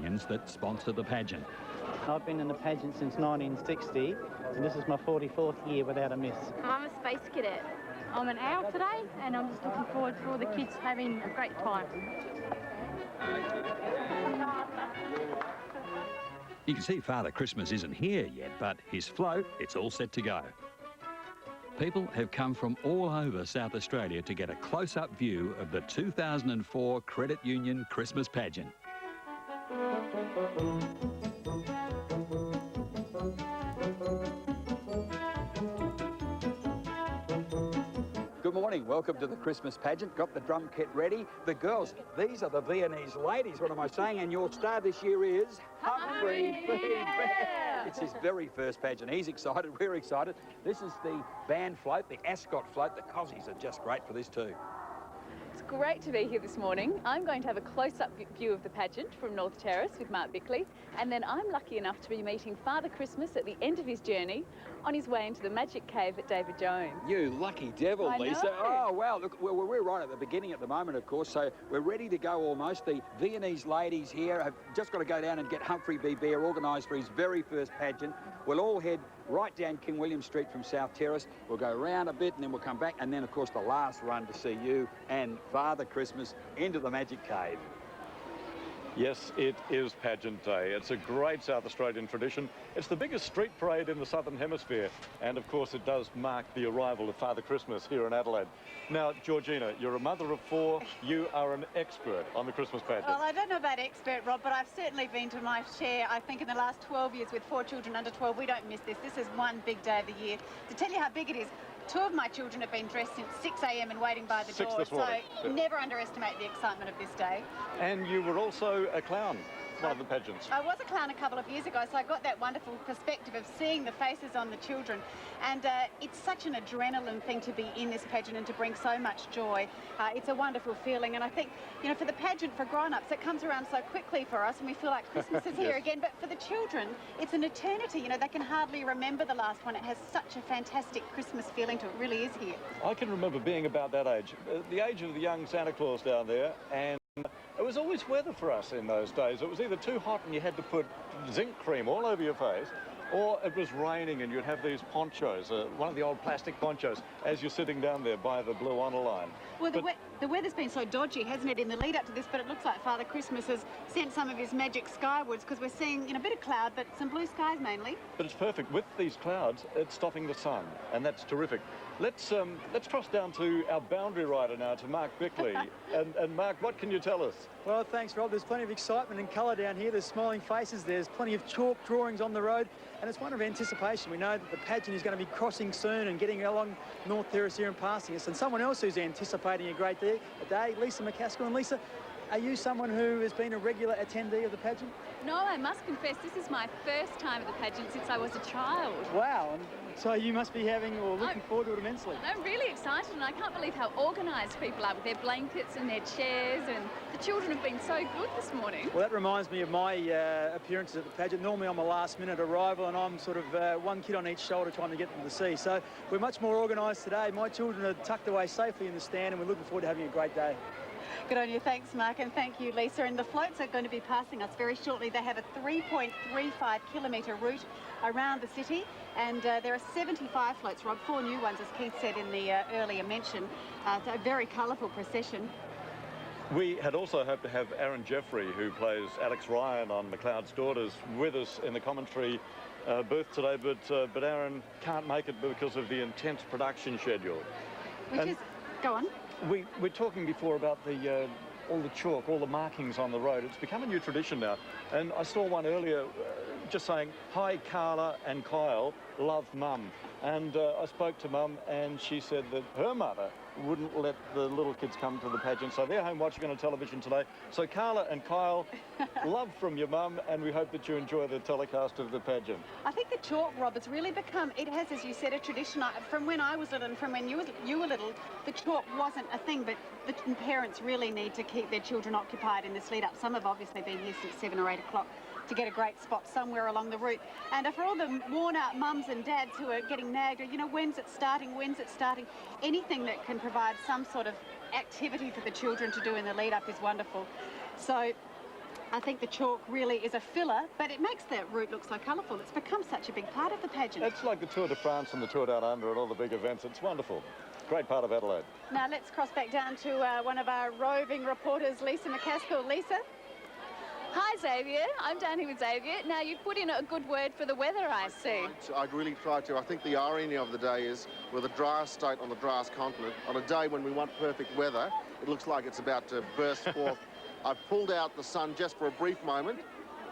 Volkswagens that sponsor the pageant. I've been in the pageant since 1960, and this is my 44th year without a miss. I'm a space cadet. I'm an owl today, and I'm just looking forward to all the kids having a great time. You can see Father Christmas isn't here yet, but his float, it's all set to go. People have come from all over South Australia to get a close-up view of the 2004 Credit Union Christmas pageant. Good morning, welcome to the Christmas pageant. Got the drum kit ready. The girls, these are the Viennese Ladies, what am I saying? And your star this year is Humphrey Bear. It's his very first pageant. He's excited, we're excited. This is the band float, the Ascot float. The Cossies are just great for this too. It's great to be here this morning. I'm going to have a close-up view of the pageant from North Terrace with Mark Bickley, and then I'm lucky enough to be meeting Father Christmas at the end of his journey on his way into the Magic Cave at David Jones. You lucky devil, I Lisa. know. Oh, wow. Look, we're right at the beginning at the moment, of course, so we're ready to go almost. The Viennese Ladies here have just got to go down and get Humphrey B. Bear organised for his very first pageant. We'll all head right down King William Street from South Terrace. We'll go round a bit and then we'll come back, and then, of course, the last run to see you and Father Christmas into the Magic Cave. Yes, it is Pageant Day. It's a great South Australian tradition. It's the biggest street parade in the Southern Hemisphere. And, of course, it does mark the arrival of Father Christmas here in Adelaide. Now, Georgina, you're a mother of four. You are an expert on the Christmas pageant. Well, I don't know about expert, Rob, but I've certainly been to my share, I think, in the last 12 years with 4 children under 12. We don't miss this. This is one big day of the year. To tell you how big it is, 2 of my children have been dressed since 6 a.m. and waiting by the door. This morning. So never underestimate the excitement of this day. And you were also a clown, one of the pageants. I was a clown a couple of years ago, so I got that wonderful perspective of seeing the faces on the children. And it's such an adrenaline thing to be in this pageant and to bring so much joy. It's a wonderful feeling. And I think, you know, for the pageant for grown-ups, it comes around so quickly for us and we feel like Christmas is here Yes. again. But for the children, it's an eternity. You know, they can hardly remember the last one. It has such a fantastic Christmas feeling to it. It really is here. I can remember being about that age, the age of the young Santa Claus down there, and it was always weather for us in those days. It was either too hot and you had to put zinc cream all over your face, or it was raining and you'd have these ponchos, one of the old plastic ponchos, as you're sitting down there by the blue honour line. Well, the weather's been so dodgy, hasn't it, in the lead up to this, but it looks like Father Christmas has sent some of his magic skywards, because we're seeing, you know, a bit of cloud, but some blue skies mainly. But it's perfect. With these clouds, it's stopping the sun, and that's terrific. Let's cross down to our boundary rider now, to Mark Bickley. and Mark, what can you tell us? Well, thanks, Rob. There's plenty of excitement and colour down here. There's smiling faces. There's plenty of chalk drawings on the road, and it's one of anticipation. We know that the pageant is going to be crossing soon and getting along North Terrace here and passing us. And someone else who's anticipating a great day, Lisa McAskill. And Lisa, are you someone who has been a regular attendee of the pageant? No, I must confess, this is my first time at the pageant since I was a child. Wow. And so you must be looking forward to it immensely. I'm really excited, and I can't believe how organised people are with their blankets and their chairs, and the children have been so good this morning. Well, that reminds me of my appearances at the pageant. Normally I'm a last-minute arrival, and I'm sort of one kid on each shoulder trying to get them to see. So we're much more organised today. My children are tucked away safely in the stand, and we're looking forward to having a great day. Good on you. Thanks, Mark, and thank you, Lisa. And the floats are going to be passing us very shortly. They have a 3.35 kilometre route around the city, and there are 75 floats, Rob, 4 new ones, as Keith said in the earlier mention. So a very colourful procession. We had also hoped to have Aaron Jeffrey, who plays Alex Ryan on McLeod's Daughters, with us in the commentary booth today, but Aaron can't make it because of the intense production schedule. Go on. We were talking before about all the chalk, all the markings on the road. It's become a new tradition now. And I saw one earlier just saying, "Hi, Carla and Kyle, love Mum." And I spoke to Mum, and she said that her mother wouldn't let the little kids come to the pageant, so they're home watching on television today. So Carla and Kyle, love from your mum, and we hope that you enjoy the telecast of the pageant. I think the chalk, Rob, it's really become, it has, as you said, a tradition. From when I was little and from when you were little, the chalk wasn't a thing, but the parents really need to keep their children occupied in this lead up. Some have obviously been here since 7 or 8 o'clock to get a great spot somewhere along the route. And for all the worn-out mums and dads who are getting nagged, you know, when's it starting, anything that can provide some sort of activity for the children to do in the lead-up is wonderful. So I think the chalk really is a filler, but it makes that route look so colourful. It's become such a big part of the pageant. It's like the Tour de France and the Tour Down Under and all the big events. It's wonderful. Great part of Adelaide. Now let's cross back down to one of our roving reporters, Lisa McAskill. Lisa? Hi Xavier, I'm down here with Xavier. Now you've put in a good word for the weather, I see. I'd really try to. I think the irony of the day is we're the driest state on the driest continent. On a day when we want perfect weather, it looks like it's about to burst forth. I've pulled out the sun just for a brief moment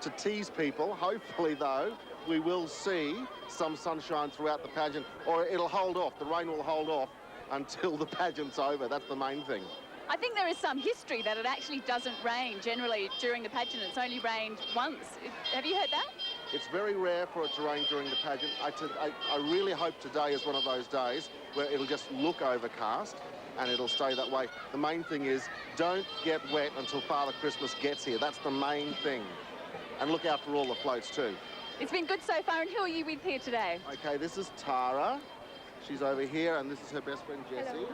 to tease people. Hopefully, though, we will see some sunshine throughout the pageant, or it'll hold off. The rain will hold off until the pageant's over. That's the main thing. I think there is some history that it actually doesn't rain generally during the pageant. It's only rained once. Have you heard that? It's very rare for it to rain during the pageant. I really hope today is one of those days where it'll just look overcast and it'll stay that way. The main thing is don't get wet until Father Christmas gets here. That's the main thing. And look out for all the floats too. It's been good so far, and who are you with here today? Okay, this is Tara. She's over here, and this is her best friend, Jessie. Hello.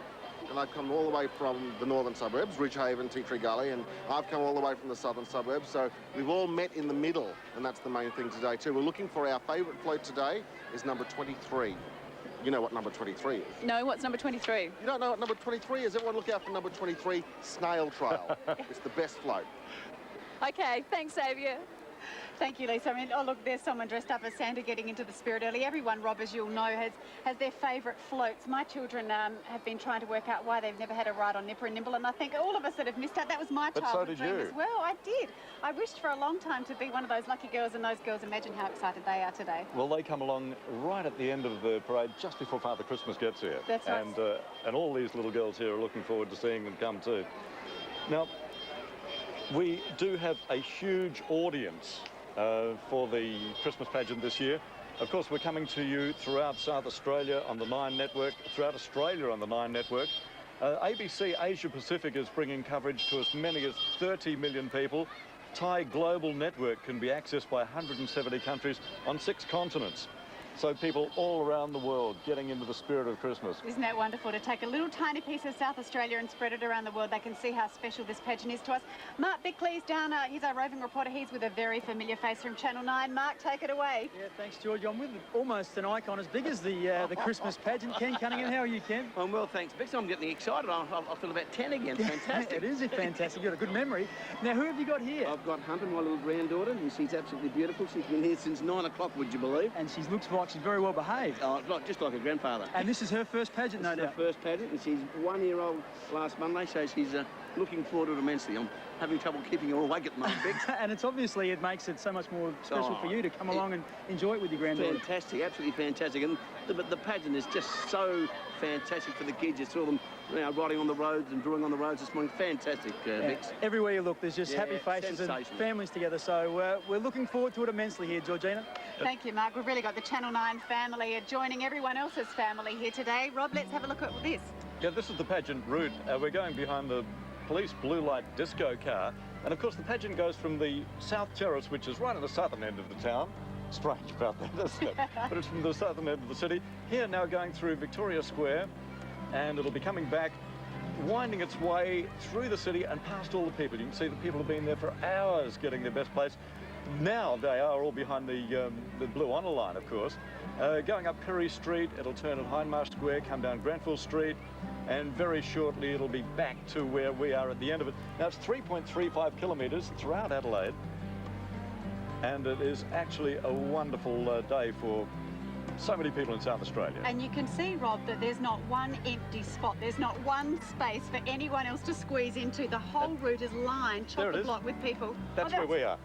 And I've come all the way from the northern suburbs, Ridgehaven, Tea Tree Gully, and I've come all the way from the southern suburbs. So we've all met in the middle, and that's the main thing today too. We're looking for our favourite float today is number 23. You know what number 23 is? No, what's number 23? You don't know what number 23 is? Everyone look out for number 23, Snail Trail. It's the best float. Okay, thanks, Xavier. Thank you, Lisa. I mean, oh, look, there's someone dressed up as Santa getting into the spirit early. Everyone, Rob, as you'll know, has their favourite floats. My children have been trying to work out why they've never had a ride on Nipper and Nimble, and I think all of us that have missed out, that was my childhood dream as well. I did. I wished for a long time to be one of those lucky girls, and those girls imagine how excited they are today. Well, they come along right at the end of the parade, just before Father Christmas gets here. That's right. And all these little girls here are looking forward to seeing them come too. Now, we do have a huge audience for the Christmas pageant this year. Of course, we're coming to you throughout South Australia on the 9 network, throughout Australia on the 9 network. ABC Asia Pacific is bringing coverage to as many as 30 million people. Thai Global Network can be accessed by 170 countries on 6 continents. So people all around the world getting into the spirit of Christmas. Isn't that wonderful to take a little tiny piece of South Australia and spread it around the world? They can see how special this pageant is to us. Mark Bickley's down, he's our roving reporter. He's with a very familiar face from Channel 9. Mark, take it away. Yeah, thanks, George. I'm with almost an icon as big as the Christmas pageant. Ken Cunningham, how are you, Ken? I'm well, thanks, Bix. I'm getting excited. I feel about 10 again. Fantastic. It is fantastic. You've got a good memory. Now, who have you got here? I've got Hunter, my little granddaughter, and she's absolutely beautiful. She's been here since 9 o'clock, would you believe? And she looks like she's very well behaved. Oh, just like her grandfather. And this is her first pageant, no doubt. Her first pageant, and she's 1 year old last Monday, so she's looking forward to it immensely. I'm having trouble keeping her awake at the moment, Bix. And it's obviously, it makes it so much more special for you to come along and enjoy it with your granddaughter. Fantastic, absolutely fantastic. And the pageant is just so fantastic for the kids. You saw them riding on the roads and drawing on the roads this morning. Fantastic, Bix. Everywhere you look, there's just happy faces and families together. So we're looking forward to it immensely here, Georgina. Thank you, Mark. We've really got the Channel 9 family joining everyone else's family here today. Rob, let's have a look at this. Yeah, this is the pageant route. We're going behind the police blue light disco car. And of course, the pageant goes from the South Terrace, which is right at the southern end of the town. Strange about that, isn't it? But it's from the southern end of the city. Here now going through Victoria Square, and it'll be coming back, winding its way through the city and past all the people. You can see the people have been there for hours getting their best place. Now they are all behind the blue honour line, of course. Going up Perry Street, it'll turn at Hindmarsh Square, come down Grenfell Street, and very shortly it'll be back to where we are at the end of it. Now it's 3.35 kilometres throughout Adelaide, and it is actually a wonderful day for so many people in South Australia. And you can see, Rob, that there's not one empty spot. There's not one space for anyone else to squeeze into. The whole route is lined, chock-a-block with people. That's where we are.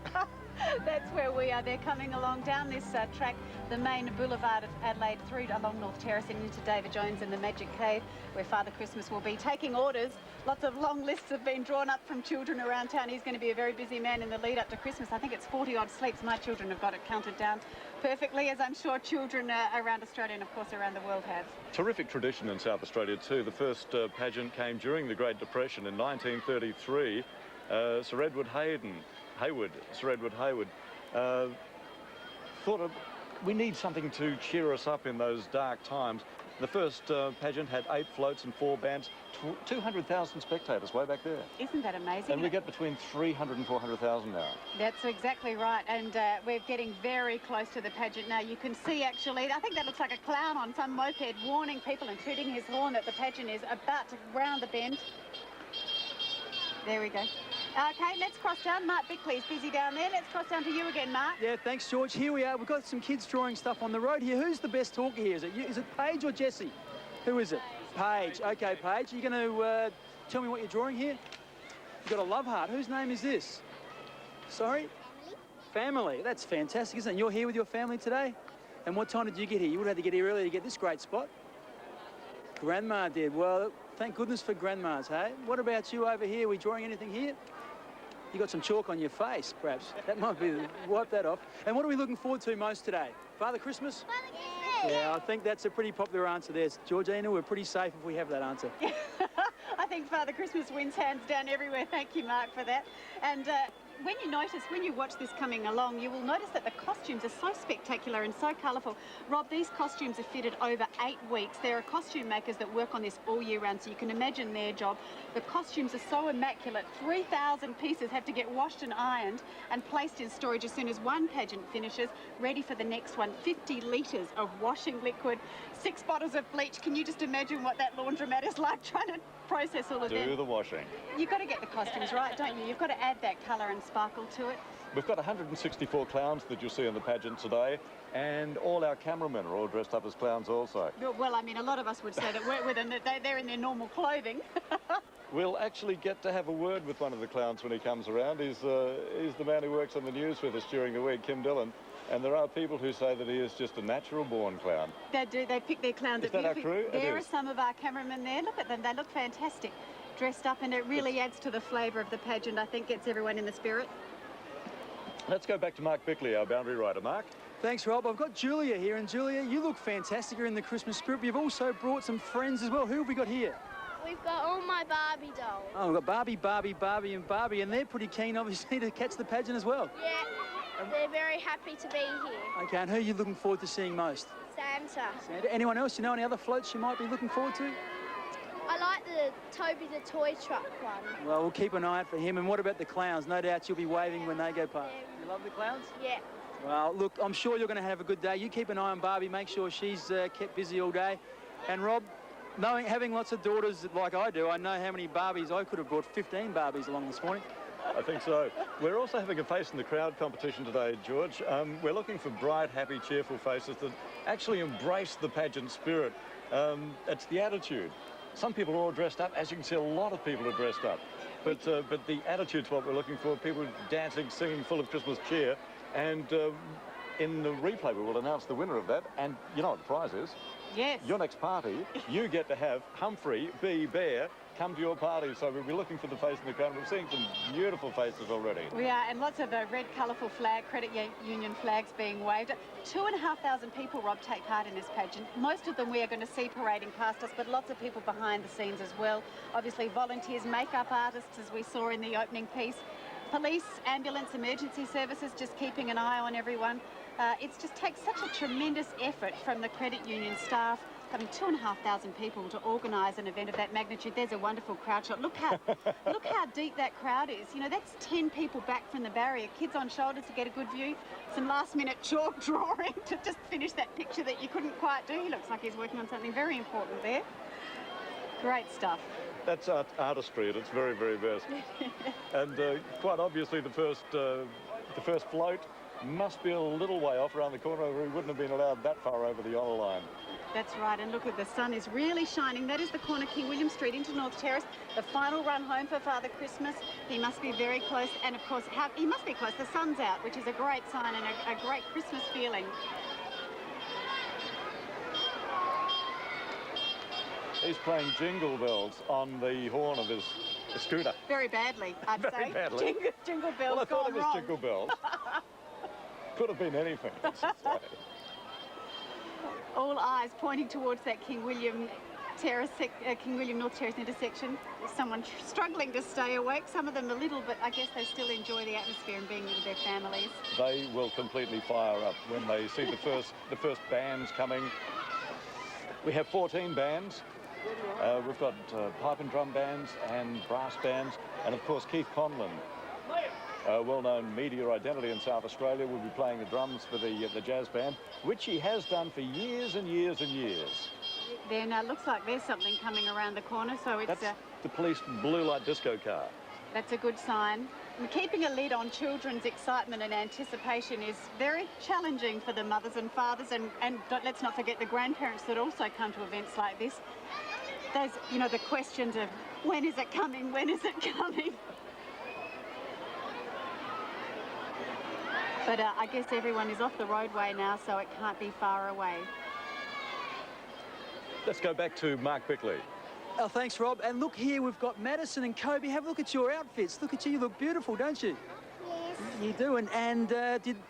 That's where we are. They're coming along down this track, the main boulevard of Adelaide, through along North Terrace and into David Jones and the Magic Cave, where Father Christmas will be taking orders. Lots of long lists have been drawn up from children around town. He's going to be a very busy man in the lead up to Christmas. I think it's 40-odd sleeps. My children have got it counted down perfectly, as I'm sure children around Australia and, of course, around the world have. Terrific tradition in South Australia too. The first pageant came during the Great Depression in 1933. Sir Edward Hayward thought we need something to cheer us up in those dark times. The first pageant had 8 floats and 4 bands, 200,000 spectators way back there. Isn't that amazing? And we get between 300 and 400,000 now. That's exactly right, and we're getting very close to the pageant now. You can see, actually, I think that looks like a clown on some moped warning people and tooting his horn that the pageant is about to round the bend. There we go. Okay, let's cross down. Mark Bickley's busy down there. Let's cross down to you again, Mark. Yeah, thanks, George. Here we are. We've got some kids drawing stuff on the road here. Who's the best talker here? Is it Paige or Jessie? Who is it? Paige. Okay, Paige. Are you going to tell me what you're drawing here? You've got a love heart. Whose name is this? Sorry? Family. That's fantastic, isn't it? You're here with your family today? And what time did you get here? You would have had to get here early to get this great spot. Grandma did. Well, thank goodness for grandmas, hey? What about you over here? Are we drawing anything here? You got some chalk on your face, perhaps. That might be, wipe that off. And what are we looking forward to most today? Father Christmas? Father Christmas! Yeah, I think that's a pretty popular answer there. Georgina, we're pretty safe if we have that answer. I think Father Christmas wins hands down everywhere. Thank you, Mark, for that. And when you watch this coming along, you will notice that the costumes are so spectacular and so colourful. Rob, these costumes are fitted over 8 weeks. There are costume makers that work on this all year round, so you can imagine their job. The costumes are so immaculate. 3,000 pieces have to get washed and ironed and placed in storage as soon as one pageant finishes, ready for the next one. 50 litres of washing liquid, 6 bottles of bleach. Can you just imagine what that laundromat is like trying to process all of that? Do the washing. You've got to get the costumes right, don't you? You've got to add that colour and sparkle to it. We've got 164 clowns that you'll see in the pageant today, and all our cameramen are all dressed up as clowns also. Well, I mean, a lot of us would say that they're in their normal clothing. We'll actually get to have a word with one of the clowns when he comes around. He's the man who works on the news with us during the week, Kim Dillon. And there are people who say that he is just a natural-born clown. They do. They pick their clowns. Is that our crew? There are some of our cameramen there. Look at them. They look fantastic, dressed up, and it really adds to the flavour of the pageant. I think gets everyone in the spirit. Let's go back to Mark Bickley, our boundary rider. Mark? Thanks, Rob. I've got Julia here, and Julia, you look fantastic. You're in the Christmas spirit. You've also brought some friends as well. Who have we got here? We've got all my Barbie dolls. Oh, we've got Barbie, and they're pretty keen, obviously, to catch the pageant as well. Yeah. They're very happy to be here. Okay, and who are you looking forward to seeing most? Santa. Santa. Anyone else? You know any other floats you might be looking forward to? I like the Toby the Toy Truck one. Well, we'll keep an eye out for him. And what about the clowns? No doubt you'll be waving when they go past. You love the clowns? Yeah. Well, look, I'm sure you're going to have a good day. You keep an eye on Barbie. Make sure she's kept busy all day. And Rob, having lots of daughters like I do, I know how many Barbies. I could have brought 15 Barbies along this morning. I think so. We're also having a face in the crowd competition today, George. We're looking for bright, happy, cheerful faces that actually embrace the pageant spirit. It's the attitude. Some people are all dressed up. As you can see, a lot of people are dressed up. But the attitude's what we're looking for. People dancing, singing, full of Christmas cheer. And in the replay, we will announce the winner of that. And you know what the prize is? Yes. Your next party, you get to have Humphrey B. Bear come to your party. So we'll be looking for the face in the crowd. We're seeing some beautiful faces already. We are, and lots of red, colourful credit union flags being waved. 2,500 people, Rob, take part in this pageant. Most of them we are going to see parading past us, but lots of people behind the scenes as well. Obviously volunteers, makeup artists, as we saw in the opening piece. Police, ambulance, emergency services, just keeping an eye on everyone. It just takes such a tremendous effort from the credit union staff. I mean, 2,500 people to organise an event of that magnitude. There's a wonderful crowd shot. Look how deep that crowd is. You know, that's 10 people back from the barrier. Kids on shoulders to get a good view. Some last-minute chalk drawing to just finish that picture that you couldn't quite do. He looks like he's working on something very important there. Great stuff. That's artistry at its very, very best. And quite obviously, the first float must be a little way off around the corner, or we wouldn't have been allowed that far over the yellow line. That's right, and look at the sun is really shining. That is the corner King William Street into North Terrace. The final run home for Father Christmas. He must be very close, and of course, he must be close. The sun's out, which is a great sign and a great Christmas feeling. He's playing Jingle Bells on the horn of his scooter. Very badly, I'd say. Very badly. Jingle Bells well, I thought it was wrong. Jingle Bells. Could have been anything, I should say. All eyes pointing towards that King William North Terrace intersection. There's someone struggling to stay awake. Some of them a little, but I guess they still enjoy the atmosphere and being with their families. They will completely fire up when they see the first bands coming. We have 14 bands. We've got pipe and drum bands and brass bands, and of course Keith Conlon, a well-known media identity in South Australia, will be playing the drums for the jazz band, which he has done for years and years and years. Then looks like there's something coming around the corner, so it's That's the police blue light disco car. that's a good sign. And keeping a lid on children's excitement and anticipation is very challenging for the mothers and fathers, and let's not forget the grandparents that also come to events like this. Those, you know, the questions of when is it coming, when is it coming? But I guess everyone is off the roadway now, so it can't be far away. Let's go back to Mark Bickley. Oh, thanks, Rob. And look here, we've got Madison and Kobe. Have a look at your outfits. Look at you look beautiful, don't you? Yes. You do. And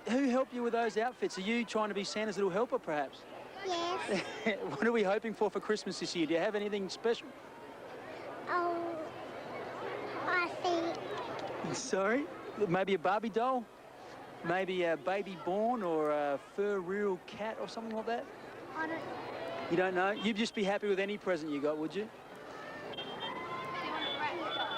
who helped you with those outfits? Are you trying to be Santa's little helper, perhaps? Yes. What are we hoping for Christmas this year? Do you have anything special? Oh, I think. Sorry? Maybe a Barbie doll? Maybe a baby born or a fur real cat or something like that? I don't. You don't know? You'd just be happy with any present you got, would you?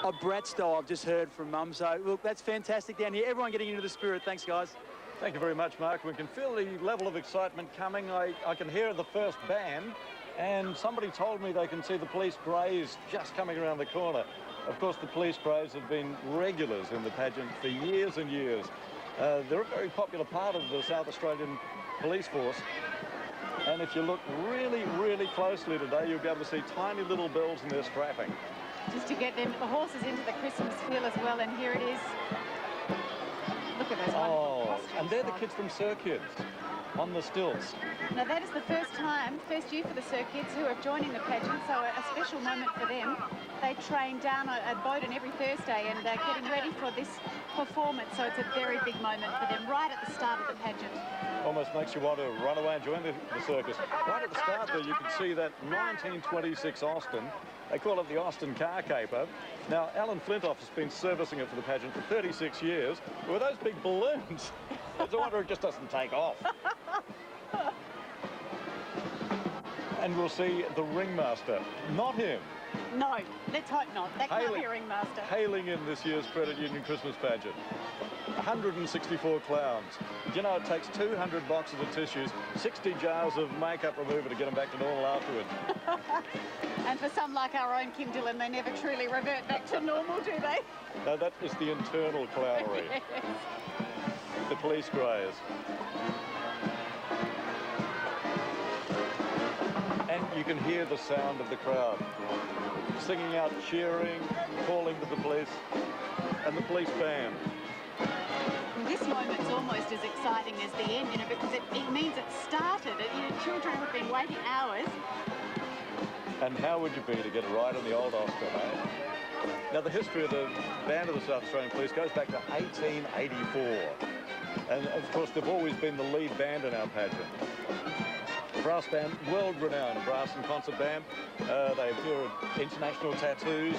A Bratz doll, I've just heard from Mum. So, look, that's fantastic down here. Everyone getting into the spirit. Thanks, guys. Thank you very much, Mark. We can feel the level of excitement coming. I can hear the first band, and somebody told me they can see the police greys just coming around the corner. Of course, the police greys have been regulars in the pageant for years and years. They're a very popular part of the South Australian police force. And if you look really, really closely today, you'll be able to see tiny little bells in their strapping. Just to get them, the horses into the Christmas feel as well, and here it is. Look at those wonderful costumes and they're the on. kids from Sir Kids on the stilts. Now that is the first year for the Sir Kids who are joining the pageant, so a special moment for them. They train down at Bowden every Thursday and they're getting ready for this performance, so it's a very big moment for them right at the start of the pageant. Almost makes you want to run away and join the circus. Right at the start there, you can see that 1926 Austin. They call it the Austin Car Caper. Now, Alan Flintoff has been servicing it for the pageant for 36 years. With those big balloons, it's a wonder it just doesn't take off. And we'll see the ringmaster. Not him. No, let's hope not. That can't be a ringmaster. Hailing in this year's Credit Union Christmas pageant. 164 clowns. Do you know it takes 200 boxes of tissues, 60 jars of makeup remover to get them back to normal afterwards. And for some like our own Kim Dillon, they never truly revert back to normal, do they? No, that is the internal clownery. Yes. The police greys. And you can hear the sound of the crowd singing out, cheering, calling to the police, and the police band. This moment's almost as exciting as the end, you know, because it means it started. You know, children have been waiting hours. And how would you be to get a ride on the old Austin, eh? Now, the history of the band of the South Australian Police goes back to 1884. And, of course, they've always been the lead band in our pageant. The brass band, world-renowned brass and concert band. They have international tattoos.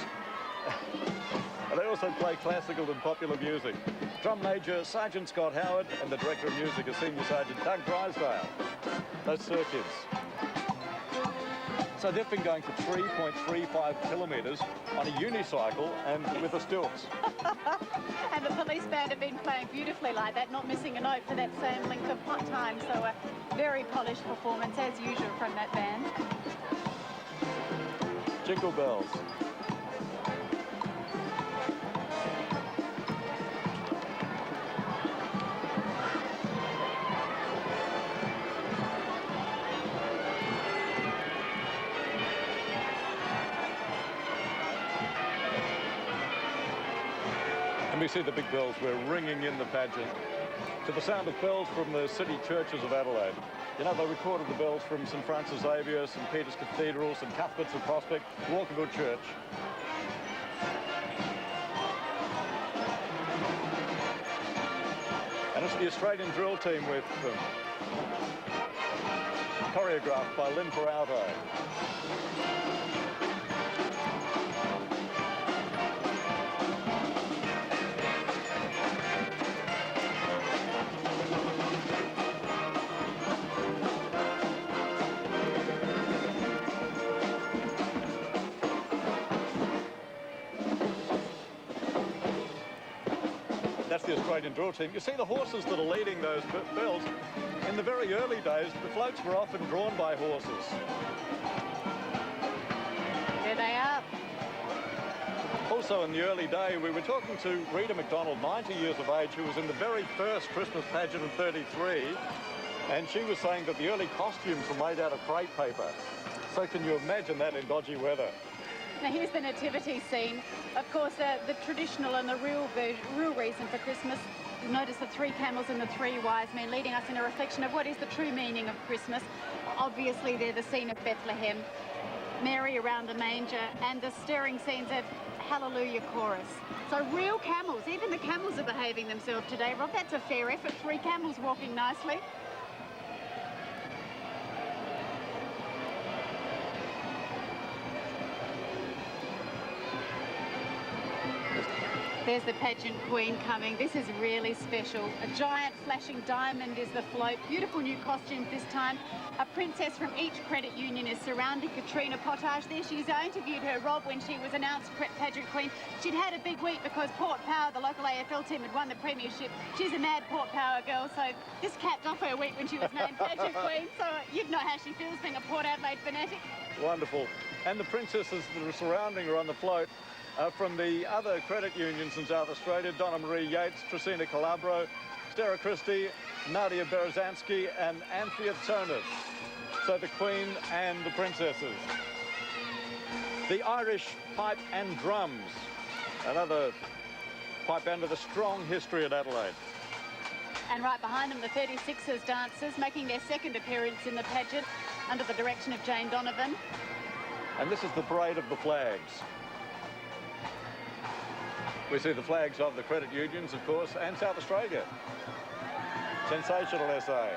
And they also play classical and popular music. Drum Major Sergeant Scott Howard and the Director of Music is Senior Sergeant Doug Drysdale. Those Sir Kids. So they've been going for 3.35 kilometres on a unicycle and with the stilts. And the police band have been playing beautifully like that, not missing a note for that same length of time. So a very polished performance, as usual, from that band. Jingle bells. We see the big bells. We're ringing in the pageant to the sound of bells from the city churches of Adelaide. You know, they recorded the bells from St Francis Xavier, St Peter's Cathedral, St Cuthbert's of Prospect, Walkerville Church. And it's the Australian drill team with them, choreographed by Lynn Peralto. That's the Australian drill team. You see the horses that are leading those bells. In the very early days, the floats were often drawn by horses. There they are. Also in the early day, we were talking to Rita McDonald, 90 years of age, who was in the very first Christmas pageant in 33, and she was saying that the early costumes were made out of crepe paper. So can you imagine that in dodgy weather? Now here's the nativity scene. Of course, the traditional and the real reason for Christmas. Notice the 3 camels and the 3 wise men leading us in a reflection of what is the true meaning of Christmas. Obviously, they're the scene of Bethlehem, Mary around the manger, and the stirring scenes of Hallelujah chorus. So real camels, even the camels are behaving themselves today, Rob. That's a fair effort. 3 camels walking nicely. There's the Pageant Queen coming. This is really special. A giant flashing diamond is the float. Beautiful new costumes this time. A princess from each credit union is surrounding Katrina Potage. There she is. I interviewed her, Rob, when she was announced Pageant Queen. She'd had a big week because Port Power, the local AFL team, had won the premiership. She's a mad Port Power girl, so this capped off her week when she was named Pageant Queen. So you'd know how she feels being a Port Adelaide fanatic. Wonderful. And the princesses that are surrounding her on the float from the other credit unions in South Australia: Donna Marie Yates, Trisina Calabro, Stara Christie, Nadia Berezanski and Anthea Tonis. So the Queen and the princesses. The Irish pipe and drums, another pipe band with a strong history at Adelaide. And right behind them, the 36ers dancers making their second appearance in the pageant under the direction of Jane Donovan. And this is the parade of the flags. We see the flags of the credit unions, of course, and South Australia. Sensational essay.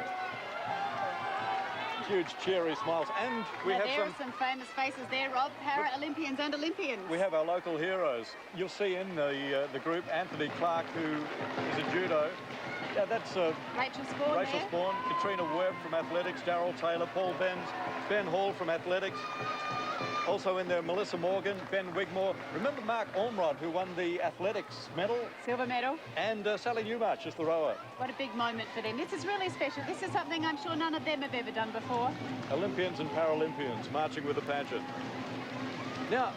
Huge cheery smiles, and we now have there are some famous faces there, Rob, para-Olympians and Olympians. We have our local heroes. You'll see in the group Anthony Clark, who is a judo. Yeah, that's Rachel Spawn, Katrina Webb from athletics, Darryl Taylor, Paul Benz, Ben Hall from athletics. Also in there, Melissa Morgan, Ben Wigmore. Remember Mark Ormrod, who won the athletics medal? Silver medal. And Sally Newmarch is the rower. What a big moment for them. This is really special. This is something I'm sure none of them have ever done before. Olympians and Paralympians marching with the pageant. Now,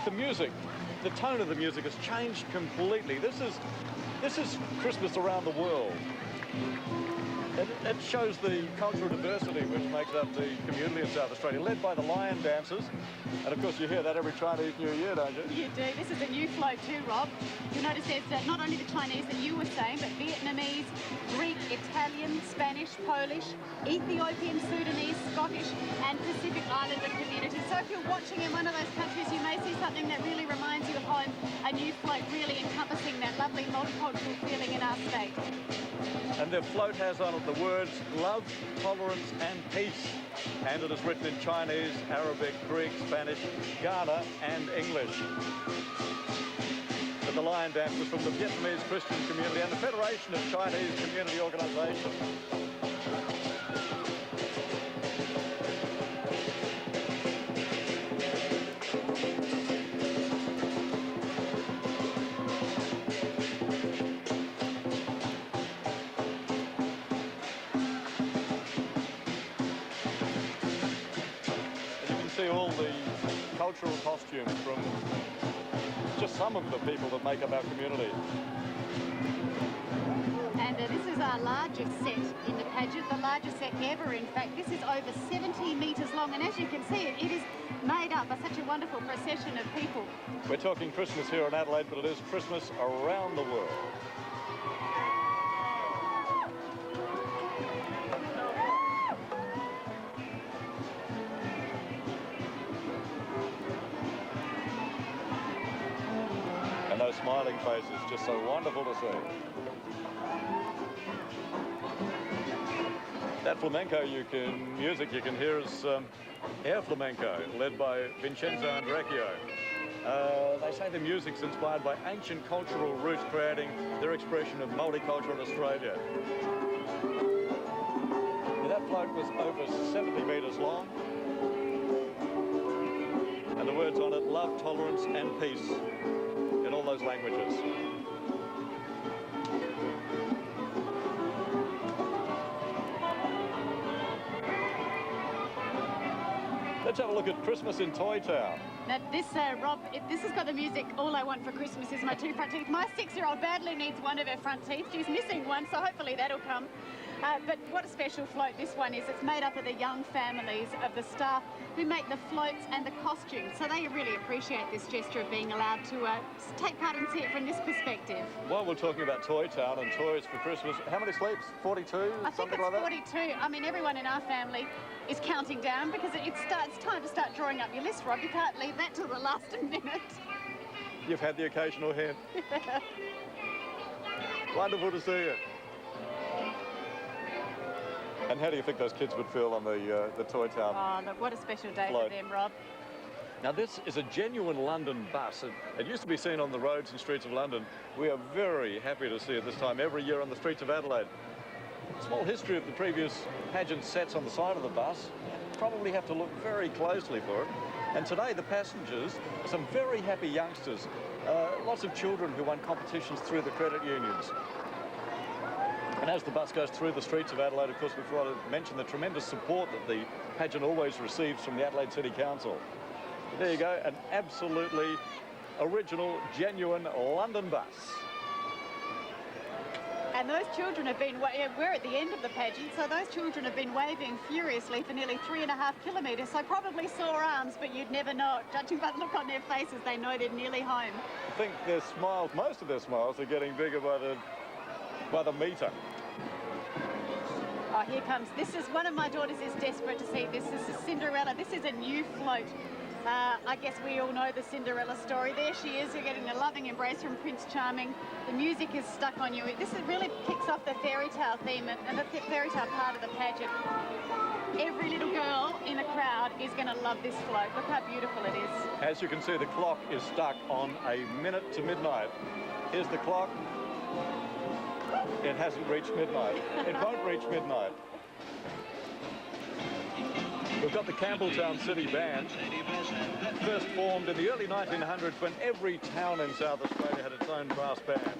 the music, the tone of the music has changed completely. This is Christmas around the world. It shows the cultural diversity which makes up the community in South Australia, led by the lion dancers. And of course you hear that every Chinese New Year, don't you? You do. This is a new float too, Rob. You'll notice there's not only the Chinese that you were saying, but Vietnamese, Greek, Italian, Spanish, Polish, Ethiopian, Sudanese, Scottish and Pacific Islander communities. So if you're watching in one of those countries, you may see something that really reminds you of home, a new float really encompassing that lovely multicultural feeling in our state. And the float has on it the words love, tolerance and peace. And it is written in Chinese, Arabic, Greek, Spanish, Ghana and English. But the lion dance was from the Vietnamese Christian community and the Federation of Chinese Community Organizations. All the cultural costumes from just some of the people that make up our community. And this is our largest set in the pageant, the largest set ever. In fact, this is over 70 metres long, and as you can see, it is made up by such a wonderful procession of people. We're talking Christmas here in Adelaide, but it is Christmas around the world. Those smiling faces, just so wonderful to see. That flamenco music you can hear is air flamenco, led by Vincenzo Andrecchio. They say the music's inspired by ancient cultural roots, creating their expression of multicultural Australia. Now, that float was over 70 metres long, and the words on it, love, tolerance and peace, in all those languages. Let's have a look at Christmas in Toytown. Now this, Rob, this has got the music. All I want for Christmas is my two front teeth. My 6-year-old badly needs one of her front teeth. She's missing one, so hopefully that'll come. But what a special float this one is. It's made up of the young families of the staff who make the floats and the costumes. So they really appreciate this gesture of being allowed to take part and see it from this perspective. While we're talking about Toytown and toys for Christmas, how many sleeps? 42? I think it's 42. I mean, everyone in our family is counting down because it's time to start drawing up your list, Rob. You can't leave that till the last minute. You've had the occasional hint. Wonderful to see you. And how do you think those kids would feel on the Toytown? Oh, look, what a special day float for them, Rob. Now, this is a genuine London bus. It used to be seen on the roads and streets of London. We are very happy to see it this time every year on the streets of Adelaide. Small history of the previous pageant sets on the side of the bus. Probably have to look very closely for it. And today, the passengers are some very happy youngsters. Lots of children who won competitions through the credit unions. And as the bus goes through the streets of Adelaide, of course, we've got to mention the tremendous support that the pageant always receives from the Adelaide City Council. There you go, an absolutely original, genuine London bus. And those children have been, we're at the end of the pageant, so those children have been waving furiously for nearly 3.5 kilometres, so probably sore arms, but you'd never know it. Judging by the look on their faces, they know they're nearly home. I think their smiles, most of their smiles, are getting bigger by the metre. Oh, here comes, this is, one of my daughters is desperate to see this. This is Cinderella. This is a new float. I guess we all know the Cinderella story. There she is. You're getting a loving embrace from Prince Charming. The music is stuck on you. This really kicks off the fairy tale theme and the fairy tale part of the pageant. Every little girl in a crowd is going to love this float. Look how beautiful it is. As you can see, the clock is stuck on a minute to midnight. Here's the clock. It hasn't reached midnight. It won't reach midnight. We've got the Campbelltown City Band, first formed in the early 1900s when every town in South Australia had its own brass band.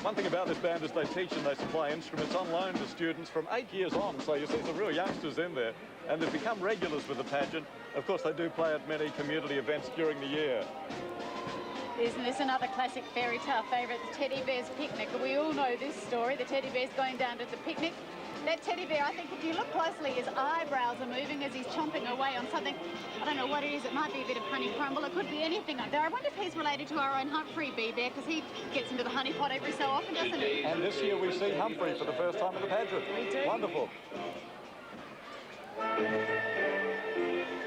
One thing about this band is they teach and they supply instruments on loan to students from 8 years on, so you see some real youngsters in there, and they've become regulars with the pageant. Of course, they do play at many community events during the year. Isn't this another classic fairy tale favourite, the Teddy Bear's Picnic? We all know this story. The Teddy Bear's going down to the picnic. That Teddy Bear, I think if you look closely, his eyebrows are moving as he's chomping away on something. I don't know what it is. It might be a bit of honey crumble. It could be anything up there. I wonder if he's related to our own Humphrey Bee Bear, because he gets into the honey pot every so often, doesn't he? And this year we see Humphrey for the first time in the pageant. We do. Wonderful.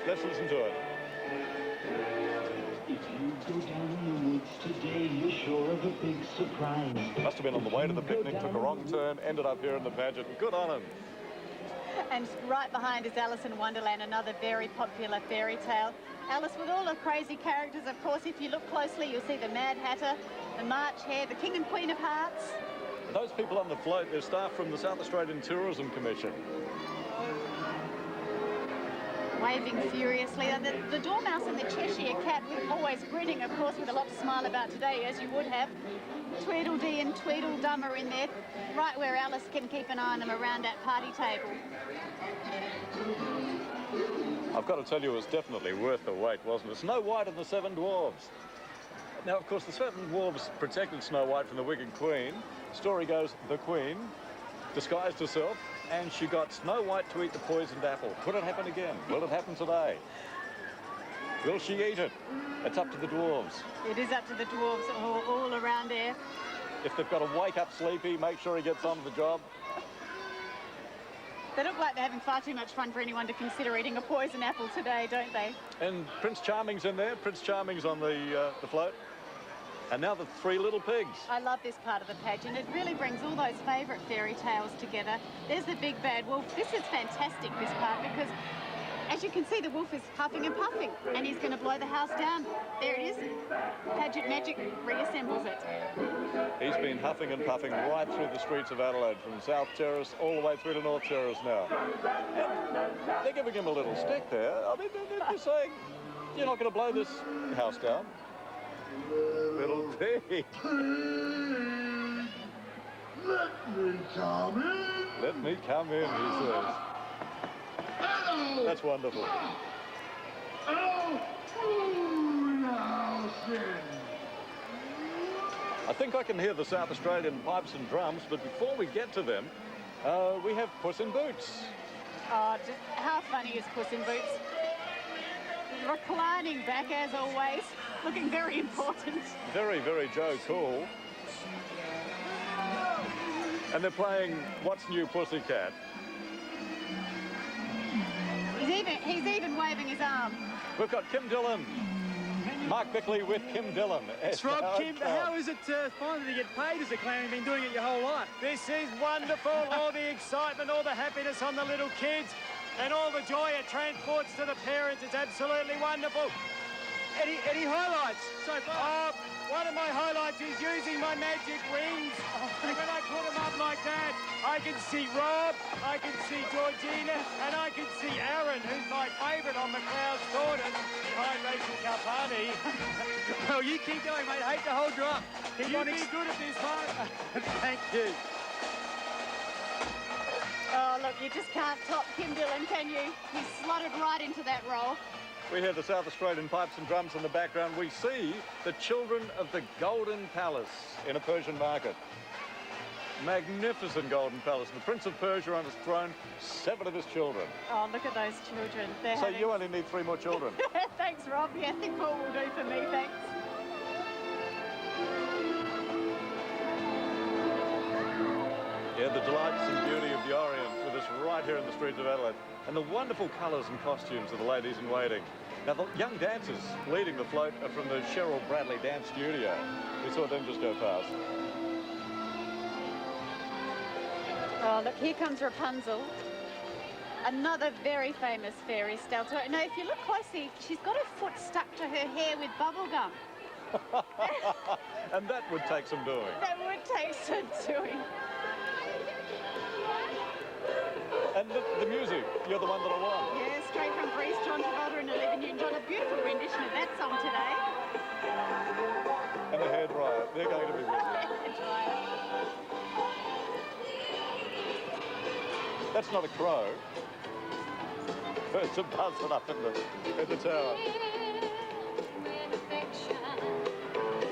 Let's listen to it. If you go down in the woods today, you're sure of a big surprise. Must have been on the way to the picnic, took a wrong turn, ended up here in the pageant. Good on him. And right behind is Alice in Wonderland, another very popular fairy tale. Alice with all the crazy characters, of course. If you look closely, you'll see the Mad Hatter, the March Hare, the King and Queen of Hearts. Those people on the float, they're staff from the South Australian Tourism Commission. Waving furiously. The Dormouse and the Cheshire Cat, always grinning, of course, with a lot to smile about today, as you would have. Tweedledee and Tweedledum are in there, right where Alice can keep an eye on them around that party table. I've got to tell you, it was definitely worth the wait, wasn't it? Snow White and the Seven Dwarfs. Now, of course, the Seven Dwarfs protected Snow White from the Wicked Queen. Story goes, the Queen disguised herself, and she got Snow White to eat the poisoned apple. Could it happen again? Will it happen today? Will she eat it? It's up to the dwarves. It is up to the dwarves all around there. If they've got to wake up Sleepy, make sure he gets on with the job. They look like they're having far too much fun for anyone to consider eating a poison apple today, don't they? And Prince Charming's in there. Prince Charming's on the float. And now the Three Little Pigs. I love this part of the pageant. It really brings all those favourite fairy tales together. There's the big bad wolf. This is fantastic, this part, because as you can see, the wolf is huffing and puffing, and he's going to blow the house down. There it is. Pageant magic reassembles it. He's been huffing and puffing right through the streets of Adelaide, from South Terrace all the way through to North Terrace now. And they're giving him a little stick there. I mean, they're just saying, you're not going to blow this house down. Little pig. Let me come in. Let me come in, he says. Hello. That's wonderful. Oh, now then. I think I can hear the South Australian pipes and drums, but before we get to them, we have Puss in Boots. Oh, just how funny is Puss in Boots? Reclining back as always, looking very important. Very, very Joe Cool. And they're playing What's New Pussycat. He's even waving his arm. We've got Kim Dillon. Mark Bickley with Kim Dillon. It's Rob. Kim, how is it finally to get paid as a clown? You've been doing it your whole life. This is wonderful. All the excitement, all the happiness on the little kids, and all the joy it transports to the parents. It's absolutely wonderful. Any highlights so far? One of my highlights is using my magic wings. And when I put them up like that, I can see Rob, I can see Georgina, and I can see Aaron, who's my favourite on the Clouds Daughters. Hi, Rachel Carpani. Well, you keep going, mate. I hate to hold you up. Keep on be good at this one. Thank you. Oh, look, you just can't top Kim Dillon, can you? He's slotted right into that role. We hear the South Australian pipes and drums in the background. We see the children of the Golden Palace in a Persian market. Magnificent Golden Palace. The Prince of Persia on his throne, 7 of his children. Oh, look at those children. So you only need 3 more children. Thanks, Rob. Yeah, I think 4 will do for me, thanks. Yeah, the delights and beauty of the Orient with us right here in the streets of Adelaide. And the wonderful colours and costumes of the ladies in waiting. Now, the young dancers leading the float are from the Cheryl Bradley Dance Studio. We saw them just go past. Oh, look, here comes Rapunzel. Another very famous fairy tale. Now, if you look closely, she's got her foot stuck to her hair with bubble gum. And that would take some doing. That would take some doing. And the music, you're the one that I want. Yeah, straight from Greece, John Travolta and Olivia Newton-John. A beautiful rendition of that song today. And the hairdryer, they're going to be with you. That's not a crow. It's a buzzard up in the tower.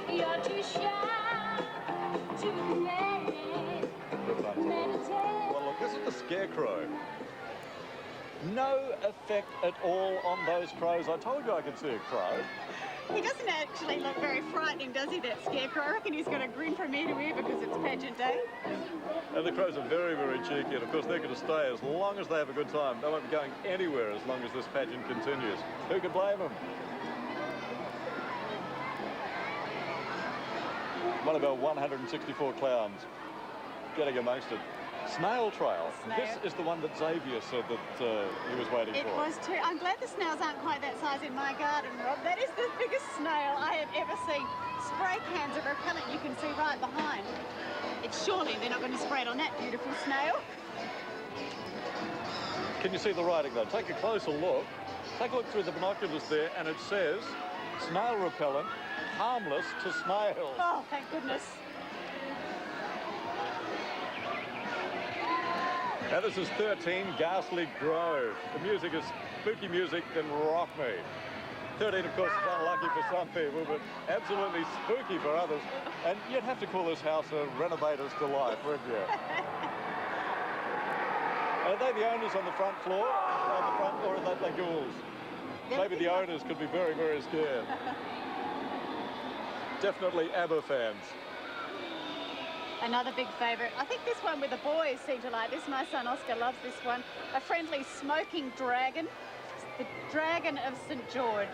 You're too shy to well, look, this is the Scarecrow. No effect at all on those crows. I told you I could see a crow. He doesn't actually look very frightening, does he, that Scarecrow? I reckon he's got a grin from ear to ear because it's pageant day. And the crows are very, very cheeky, and of course they're going to stay as long as they have a good time. They won't be going anywhere as long as this pageant continues. Who can blame them? One of our 164 clowns getting amongst it. Snail Trail. This is the one that Xavier said that he was waiting for. It was too. I'm glad the snails aren't quite that size in my garden, Rob. That is the biggest snail I have ever seen. Spray cans of repellent you can see right behind. It's surely they're not going to spray it on that beautiful snail. Can you see the writing though? Take a closer look. Take a look through the binoculars there, and it says snail repellent, harmless to snails. Oh, thank goodness. Now this is 13 Ghastly Grove. The music is spooky music and rock me. 13, of course, is unlucky for some people, but absolutely spooky for others. And you'd have to call this house a renovator's delight, wouldn't you? Are they the owners on the front floor, or are they ghouls? Maybe the owners could be very, very scared. Definitely ABBA fans. Another big favourite. I think this one with the boys seem to like this. My son Oscar loves this one. A friendly smoking dragon. The Dragon of St. George.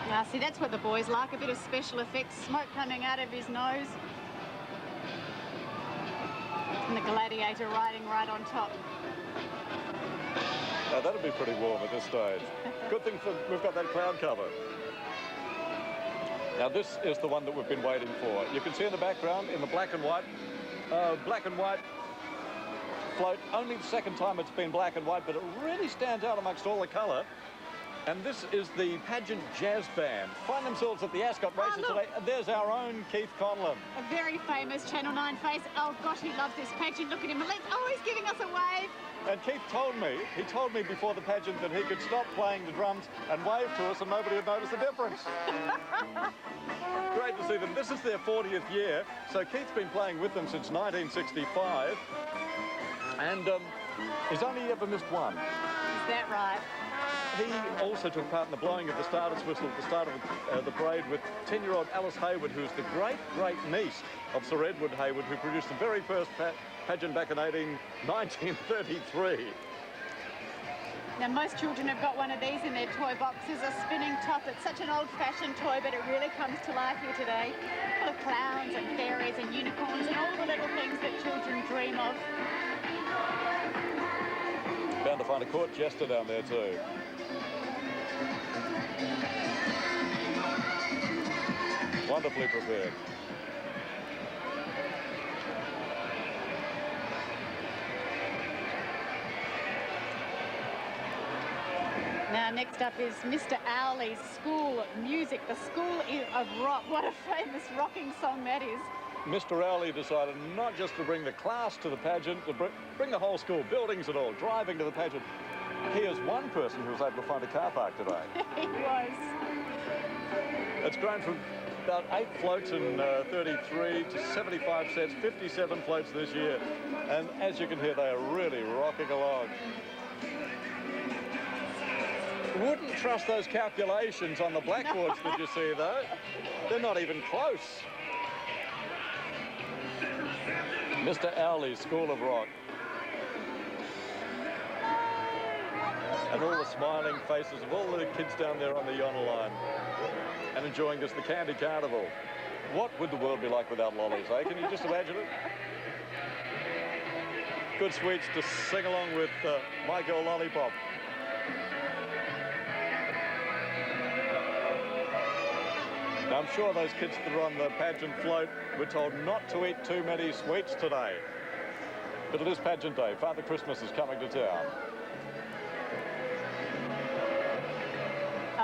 Now, see, that's what the boys like. A bit of special effects. Smoke coming out of his nose. And the gladiator riding right on top. Now, that'd be pretty warm at this stage. Good thing we've got that cloud cover. Now this is the one that we've been waiting for. You can see in the background, in the black and white float. Only the second time it's been black and white, but it really stands out amongst all the colour. And this is the Pageant Jazz Band. Find themselves at the Ascot races today. There's our own Keith Conlon. A very famous Channel 9 face. Oh gosh, he loves this pageant. Look at him. Oh, he's giving us a wave. And Keith told me before the pageant that he could stop playing the drums and wave to us and nobody would notice the difference. Great to see them. This is their 40th year. So Keith's been playing with them since 1965. And he's only ever missed one. Is that right? He also took part in the blowing of the Stardust whistle at the start of the parade with 10-year-old Alice Hayward, who's the great-great-niece of Sir Edward Hayward, who produced the very first pageant back in 1933. Now, most children have got one of these in their toy boxes, a spinning top. It's such an old-fashioned toy, but it really comes to life here today. Full of clowns and fairies and unicorns and all the little things that children dream of. Bound to find a court jester down there too. Wonderfully prepared. Now, next up is Mr. Owly's School Music, the School of Rock. What a famous rocking song that is. Mr. Owly decided not just to bring the class to the pageant, to bring the whole school, buildings and all, driving to the pageant. He is one person who was able to find a car park today. He was. It's grown from about 8 floats in 33 to 75 sets, 57 floats this year. And as you can hear, they are really rocking along. Wouldn't trust those calculations on the blackboards that you see, though. They're not even close. Mr. Owly's School of Rock. And all the smiling faces of all the kids down there on the Yonner line and enjoying this, the Candy Carnival. What would the world be like without lollies, eh? Can you just imagine it? Good sweets to sing along with My Girl Lollipop. Now, I'm sure those kids that are on the pageant float were told not to eat too many sweets today. But it is pageant day. Father Christmas is coming to town.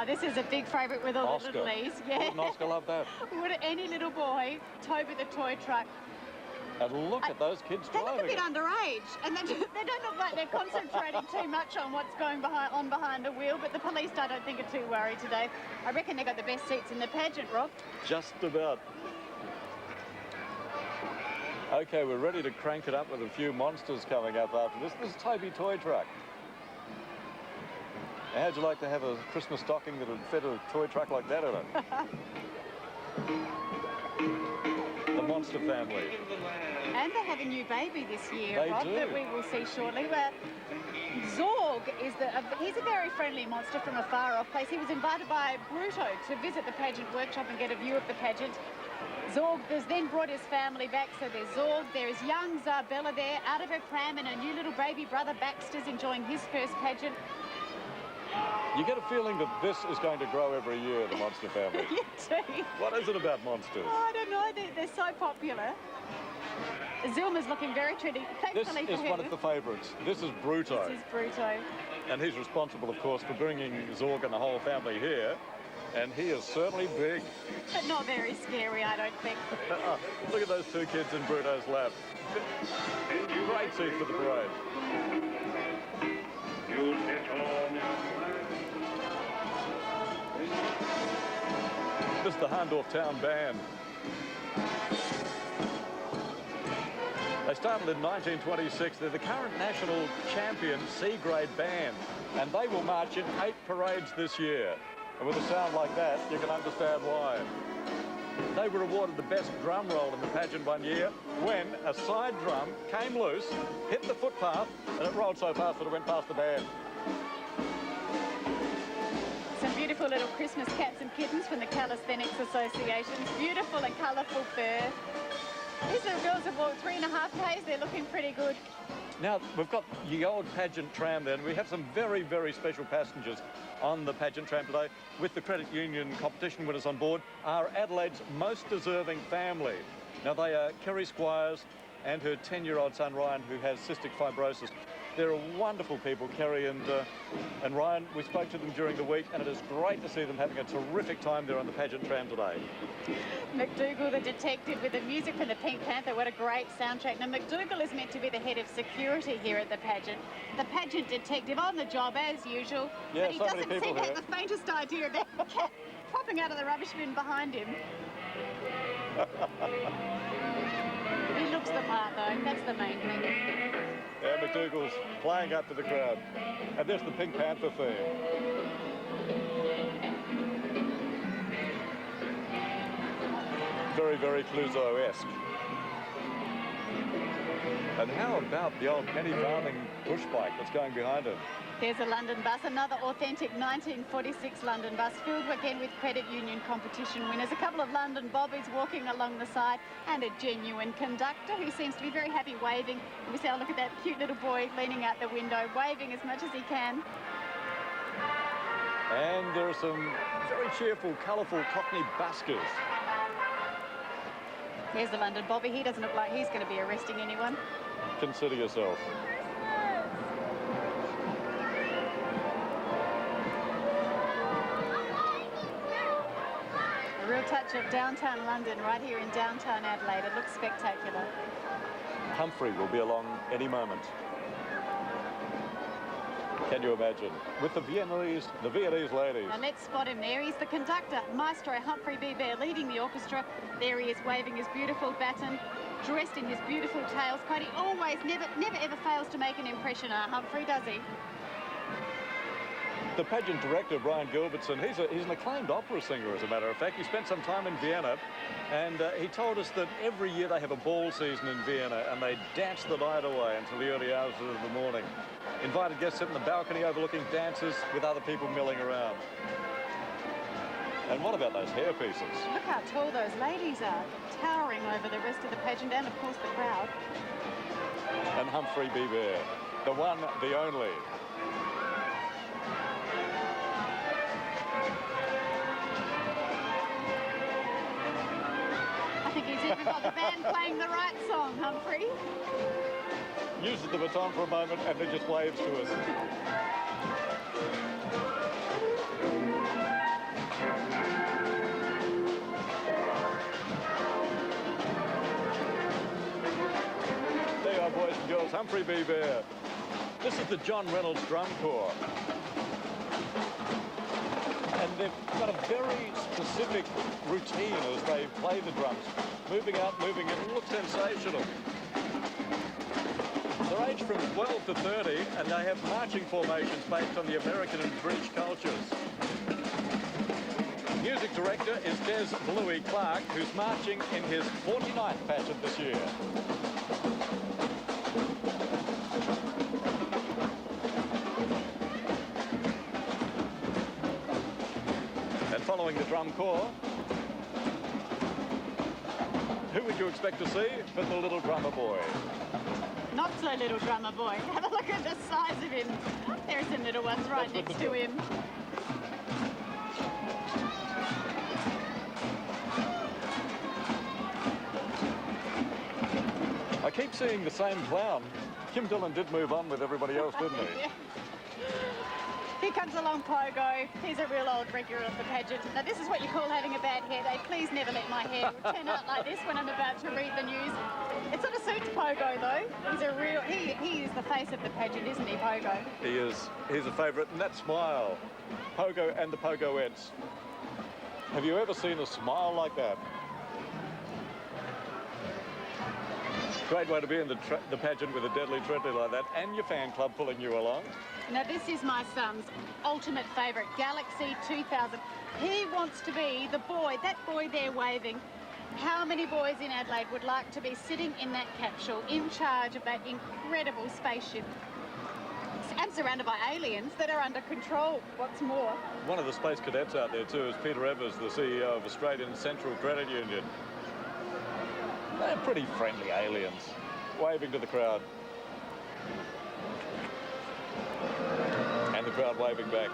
This is a big favourite with all the littlies. Yeah. Wouldn't Oscar love that? Would any little boy, Toby the Toy Truck. And look at those kids driving. They look a bit underage, and they don't look like they're concentrating too much on what's going on behind the wheel, but the police I don't think are too worried today. I reckon they got the best seats in the pageant, Rob. Just about. Okay, we're ready to crank it up with a few monsters coming up after this. This is Toby Toy Truck. How'd you like to have a Christmas stocking that would fit a toy truck like that in it? The Monster family. And they have a new baby this year, They Rob, do. that we will see shortly. Well, Zorg is he's a very friendly monster from a far-off place. He was invited by Bruto to visit the pageant workshop and get a view of the pageant. Zorg has then brought his family back, so there's Zorg, there's young Zarbella there, out of her pram, and her new little baby brother Baxter's enjoying his first pageant. You get a feeling that this is going to grow every year, the Monster family. You do. What is it about monsters? Oh, I don't know, they're so popular. Zilma's looking very trendy. This is one of the favourites. This is Bruto. This is Bruto. And he's responsible, of course, for bringing Zorg and the whole family here. And he is certainly big. But not very scary, I don't think. Look at those two kids in Bruto's lap. Great seat for the parade. This is the Hahndorf Town Band. They started in 1926. They're the current national champion C-grade band, and they will march in 8 parades this year. And with a sound like that, you can understand why. They were awarded the best drum roll in the pageant one year when a side drum came loose, hit the footpath, and it rolled so fast that it went past the band. Some beautiful little Christmas cats and kittens from the Calisthenics Associations. Beautiful and colourful fur. These little girls have walked 3.5 Ks. They're looking pretty good. Now, we've got the old pageant tram there, and we have some very, very special passengers on the pageant tram today with the credit union competition winners on board, are Adelaide's most deserving family. Now, they are Kerry Squires and her 10-year-old son, Ryan, who has cystic fibrosis. They're wonderful people, Kerry and Ryan. We spoke to them during the week, and it is great to see them having a terrific time there on the Pageant Tram today. McDougall, the detective, with the music from the Pink Panther. What a great soundtrack. Now, McDougall is meant to be the head of security here at the pageant. The pageant detective on the job as usual. Yeah, but he so many doesn't people seem to here. have the faintest idea of that cat popping out of the rubbish bin behind him. He looks the part, though. That's the main thing. Yeah, McDougall's playing up to the crowd. And there's the Pink Panther theme. Very, very Clouseau-esque. And how about the old penny farthing push bike that's going behind him? There's a London bus, another authentic 1946 London bus, filled again with credit union competition winners. A couple of London bobbies walking along the side, and a genuine conductor who seems to be very happy waving. We say, oh, look at that cute little boy leaning out the window, waving as much as he can. And there are some very cheerful, colourful Cockney buskers. Here's the London bobby. He doesn't look like he's going to be arresting anyone. Consider yourself. A real touch of downtown London right here in downtown Adelaide. It looks spectacular. Humphrey will be along any moment. Can you imagine? With the Viennese Ladies. Now let's spot him there. He's the conductor, Maestro Humphrey B. Bear, leading the orchestra. There he is, waving his beautiful baton, dressed in his beautiful tails coat. He always, never ever fails to make an impression, Humphrey, does he? The pageant director, Brian Gilbertson, he's an acclaimed opera singer, as a matter of fact. He spent some time in Vienna, and he told us that every year they have a ball season in Vienna, and they dance the night away until the early hours of the morning. Invited guests sit in the balcony overlooking dancers with other people milling around. And what about those hair pieces? Look how tall those ladies are, towering over the rest of the pageant and, of course, the crowd. And Humphrey B. Bear, the one, the only. I think he's even got the band playing the right song, Humphrey. Uses the baton for a moment and then just waves to us. There you are, boys and girls. Humphrey B. Bear. This is the John Reynolds Drum Corps. And they've got a very specific routine as they play the drums. Moving out, moving in, look sensational. They're aged from 12 to 30, and they have marching formations based on the American and British cultures. Music director is Des Bluey Clark, who's marching in his 49th pageant this year. And following the drum corps, who would you expect to see but the little drummer boy? Not so little drummer boy. Have a look at the size of him. There's some little ones right next to him. I keep seeing the same clown. Kim Dillon did move on with everybody else, didn't he? Yeah. Here comes along Pogo. He's a real old regular of the pageant. Now, this is what you call having a bad hair day. Please never let my hair turn out like this when I'm about to read the news. It sort of suits Pogo, though. He's a real... He is the face of the pageant, isn't he, Pogo? He is. He's a favourite. And that smile. Pogo and the Pogoettes. Have you ever seen a smile like that? Great way to be in the pageant with a deadly treadly like that, and your fan club pulling you along. Now, this is my son's ultimate favourite, Galaxy 2000. He wants to be the boy, that boy there waving. How many boys in Adelaide would like to be sitting in that capsule in charge of that incredible spaceship? And surrounded by aliens that are under control, what's more. One of the space cadets out there too is Peter Evers, the CEO of Australian Central Credit Union. They're pretty friendly aliens, waving to the crowd. And the crowd waving back.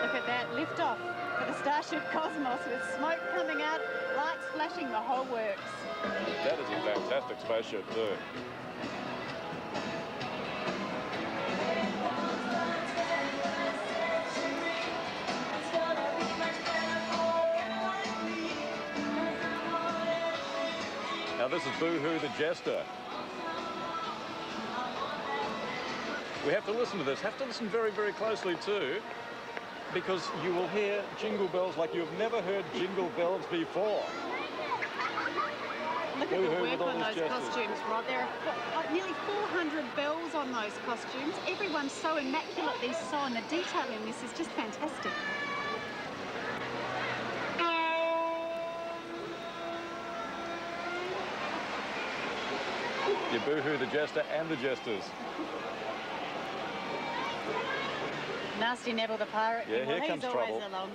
Look at that. Liftoff for the Starship Cosmos with smoke coming out, lights flashing, the whole works. That is a fantastic spaceship too. Now this is Hoo the Jester. We have to listen to this, have to listen very, very closely too, because you will hear jingle bells like you've never heard jingle bells before. Look at the work on those costumes, Rod. There are nearly 400 bells on those costumes. Everyone's so immaculately sewn. The detail in this is just fantastic. You boo-hoo the Jester and the Jesters. Nasty Neville the pirate. Yeah, here comes he's always trouble. along.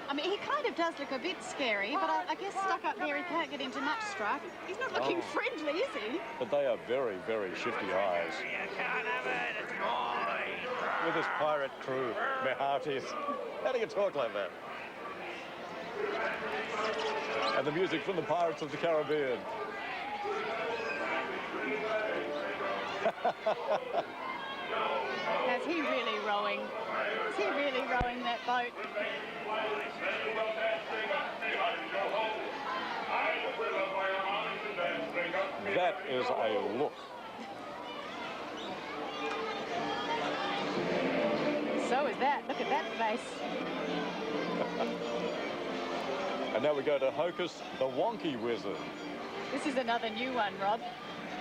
I mean, he kind of does look a bit scary, but I guess stuck up there he can't get into much strife. He's not looking friendly, is he? But they are very, very shifty eyes. You can't have it, it's mine. With his pirate crew, my hearties. How do you talk like that? And the music from the Pirates of the Caribbean. Is he really rowing? Is he really rowing that boat? That is a look. So is that. Look at that face. And now we go to Hocus, the Wonky Wizard. This is another new one, Rob.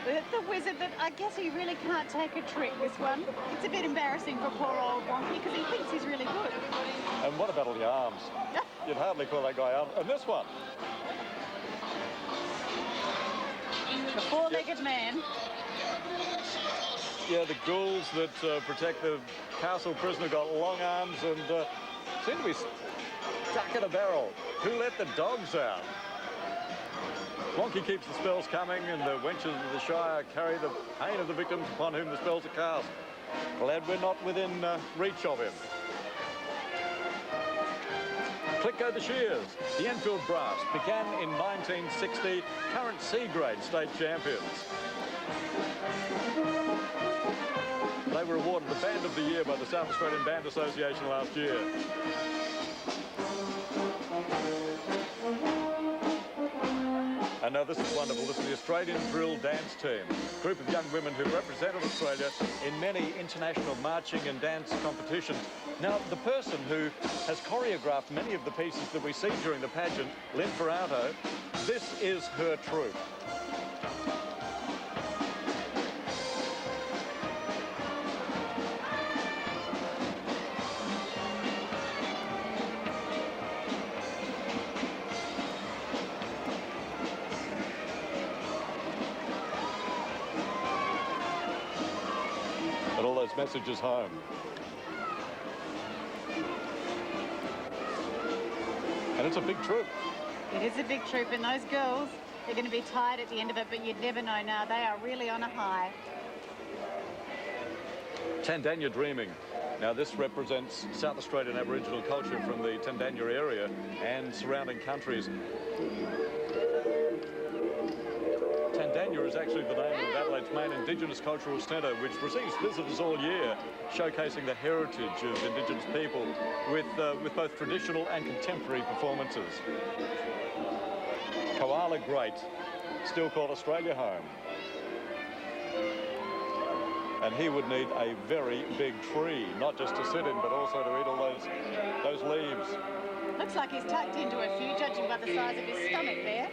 The wizard that I guess he really can't take a trick, this one. It's a bit embarrassing for poor old Wonky because he thinks he's really good. And what about all the arms? You'd hardly call that guy arms. And this one. The four-legged man. Yeah, the ghouls that protect the castle prisoner got long arms and seem to be stuck in a barrel. Who let the dogs out? Wonky keeps the spells coming, and the wenches of the Shire carry the pain of the victims upon whom the spells are cast. Glad we're not within reach of him. Click go the Shears. The Enfield Brass began in 1960, current C-grade state champions. They were awarded the Band of the Year by the South Australian Band Association last year. And now this is wonderful. This is the Australian Drill Dance Team, a group of young women who represented Australia in many international marching and dance competitions. Now, the person who has choreographed many of the pieces that we see during the pageant, Lynn Ferrauto, this is her troupe. And all those messages home. And it's a big troop. It is a big troop, and those girls, they're going to be tired at the end of it, but you'd never know now. They are really on a high. Tandanya Dreaming. Now this represents South Australian Aboriginal culture from the Tandanya area and surrounding countries. Tandanya is actually the name of Adelaide's main Indigenous cultural centre, which receives visitors all year, showcasing the heritage of Indigenous people with both traditional and contemporary performances. Koala Great still called Australia home. And he would need a very big tree, not just to sit in, but also to eat all those leaves. Looks like he's tucked into a few, judging by the size of his stomach there.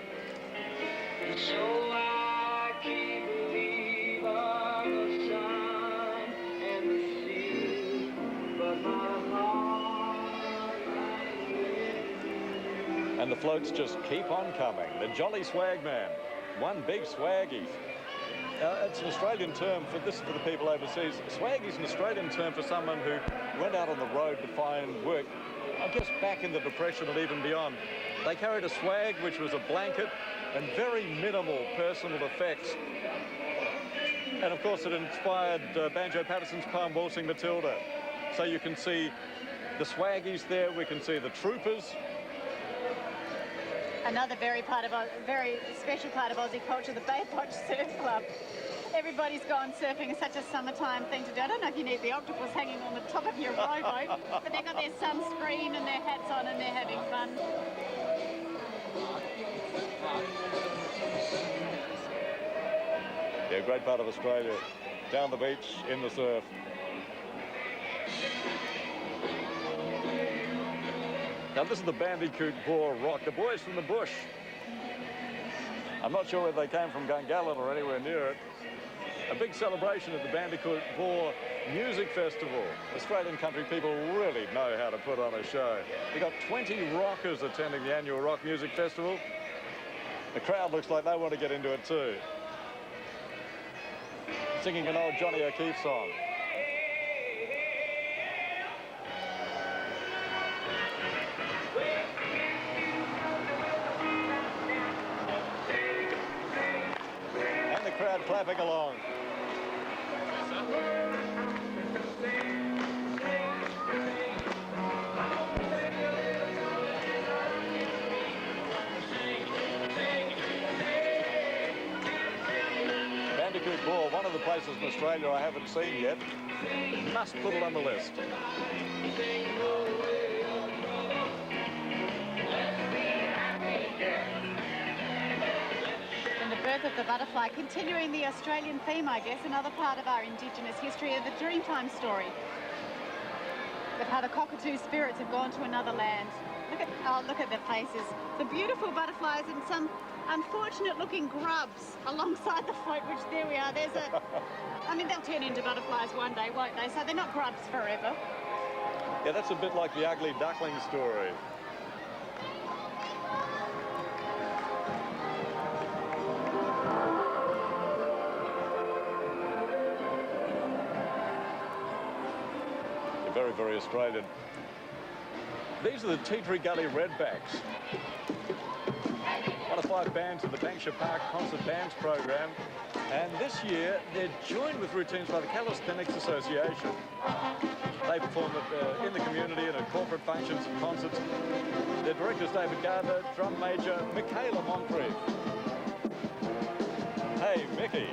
So I can't believe all the sun and the sea, but my heart. And the floats just keep on coming. The Jolly Swagman, one big swaggy. It's an Australian term for this for the people overseas. Swaggy's an Australian term for someone who went out on the road to find work, I guess back in the Depression and even beyond. They carried a swag, which was a blanket, and very minimal personal effects. And of course it inspired Banjo Patterson's poem Waltzing Matilda. So you can see the swaggies there. We can see the troopers. Another very special part of Aussie culture, the Bay Watch Surf Club. Everybody's gone surfing. It's such a summertime thing to do. I don't know if you need the octopus hanging on the top of your rowboat, but they've got their sunscreen and their hats on and they're having fun. Yeah, great part of Australia. Down the beach, in the surf. Now this is the Bandicoot Bore Rock, the boys from the bush. I'm not sure whether they came from Gungahlin or anywhere near it. A big celebration at the Bandicoot Bore Music Festival. Australian country people really know how to put on a show. We've got 20 rockers attending the annual Rock Music Festival. The crowd looks like they want to get into it too. Singing an old Johnny O'Keefe song. And the crowd clapping along. Bandicoot Bore, one of the places in Australia I haven't seen yet. Must put it on the list. And the birth of the butterfly, continuing the Australian theme, I guess, another part of our Indigenous history of the Dreamtime story. With how the cockatoo spirits have gone to another land. Look at their faces. The beautiful butterflies and some unfortunate-looking grubs alongside the float, which there we are. There's a... I mean, they'll turn into butterflies one day, won't they? So they're not grubs forever. Yeah, that's a bit like the ugly duckling story. They're very, very Australian. These are the Tea Tree Gully Redbacks. One of 5 bands of the Bankshire Park Concert Bands program. And this year, they're joined with routines by the Calisthenics Association. They perform in the community and at corporate functions and concerts. Their director's David Gardner, drum major Michaela Moncrief. Hey, Mickey.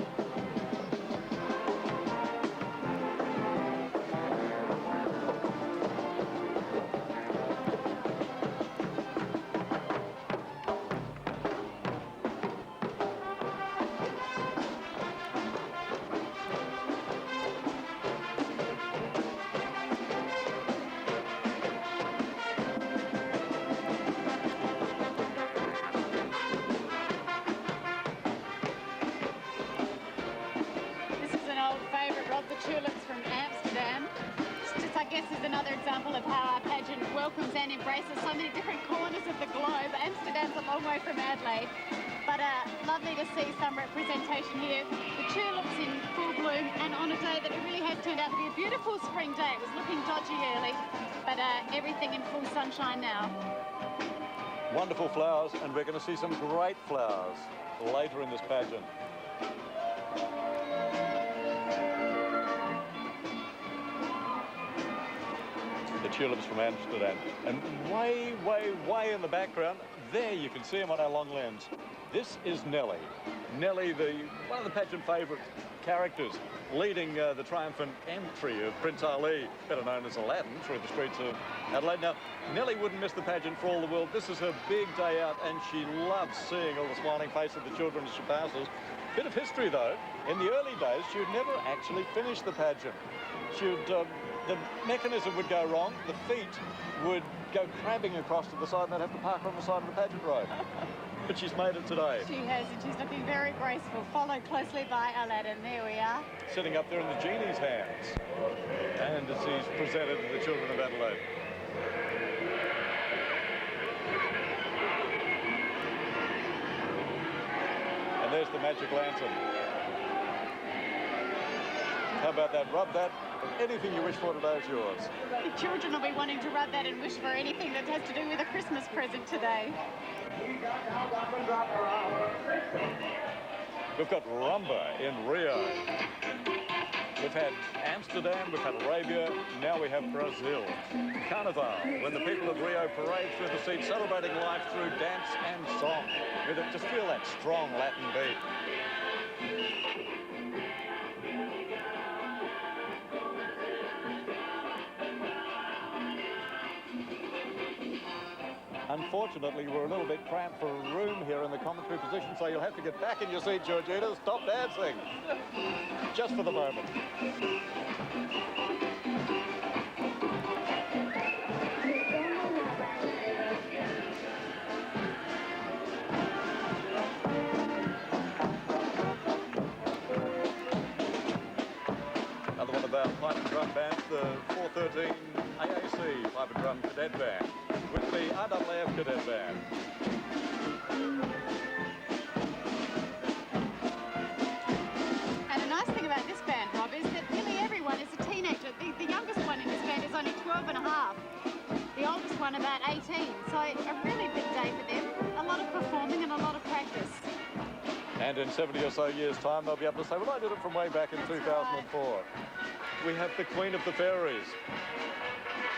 Lovely to see some representation here. The tulips in full bloom, and on a day that it really has turned out to be a beautiful spring day. It was looking dodgy early, but everything in full sunshine now. Wonderful flowers, and we're going to see some great flowers later in this pageant. The tulips from Amsterdam. And way, way, way in the background, there you can see them on our long lens. This is Nellie. Nellie, one of the pageant favourite characters, leading the triumphant entry of Prince Owly, better known as Aladdin, through the streets of Adelaide. Now, Nellie wouldn't miss the pageant for all the world. This is her big day out, and she loves seeing all the smiling faces of the children as she passes. Bit of history, though. In the early days, she would never actually finish the pageant. She would... the mechanism would go wrong, the feet would go crabbing across to the side, and they'd have to park on the side of the pageant road. But she's made it today. She has, and she's looking very graceful, followed closely by Aladdin. There we are. Sitting up there in the genie's hands. And as he's presented to the children of Adelaide. And there's the magic lantern. How about that? Rub that. Anything you wish for today is yours. The children will be wanting to rub that and wish for anything that has to do with a Christmas present today. We've got rumba in Rio. We've had Amsterdam, we've had Arabia, now we have Brazil. Carnival, when the people of Rio parade through the streets, celebrating life through dance and song. Just feel that strong Latin beat. Unfortunately, we're a little bit cramped for room here in the commentary position, so you'll have to get back in your seat, Georgina. Stop dancing. Just for the moment. Another one of our pipe and drum bands, the 413 AAC pipe and drum cadet band, with the RAAF cadet band. And the nice thing about this band, Rob, is that nearly everyone is a teenager. The youngest one in this band is only 12 and a half. The oldest one about 18. So a really big day for them. A lot of performing and a lot of practice. And in 70 or so years' time, they'll be able to say, well, I did it from way back in 2004. We have the Queen of the Fairies.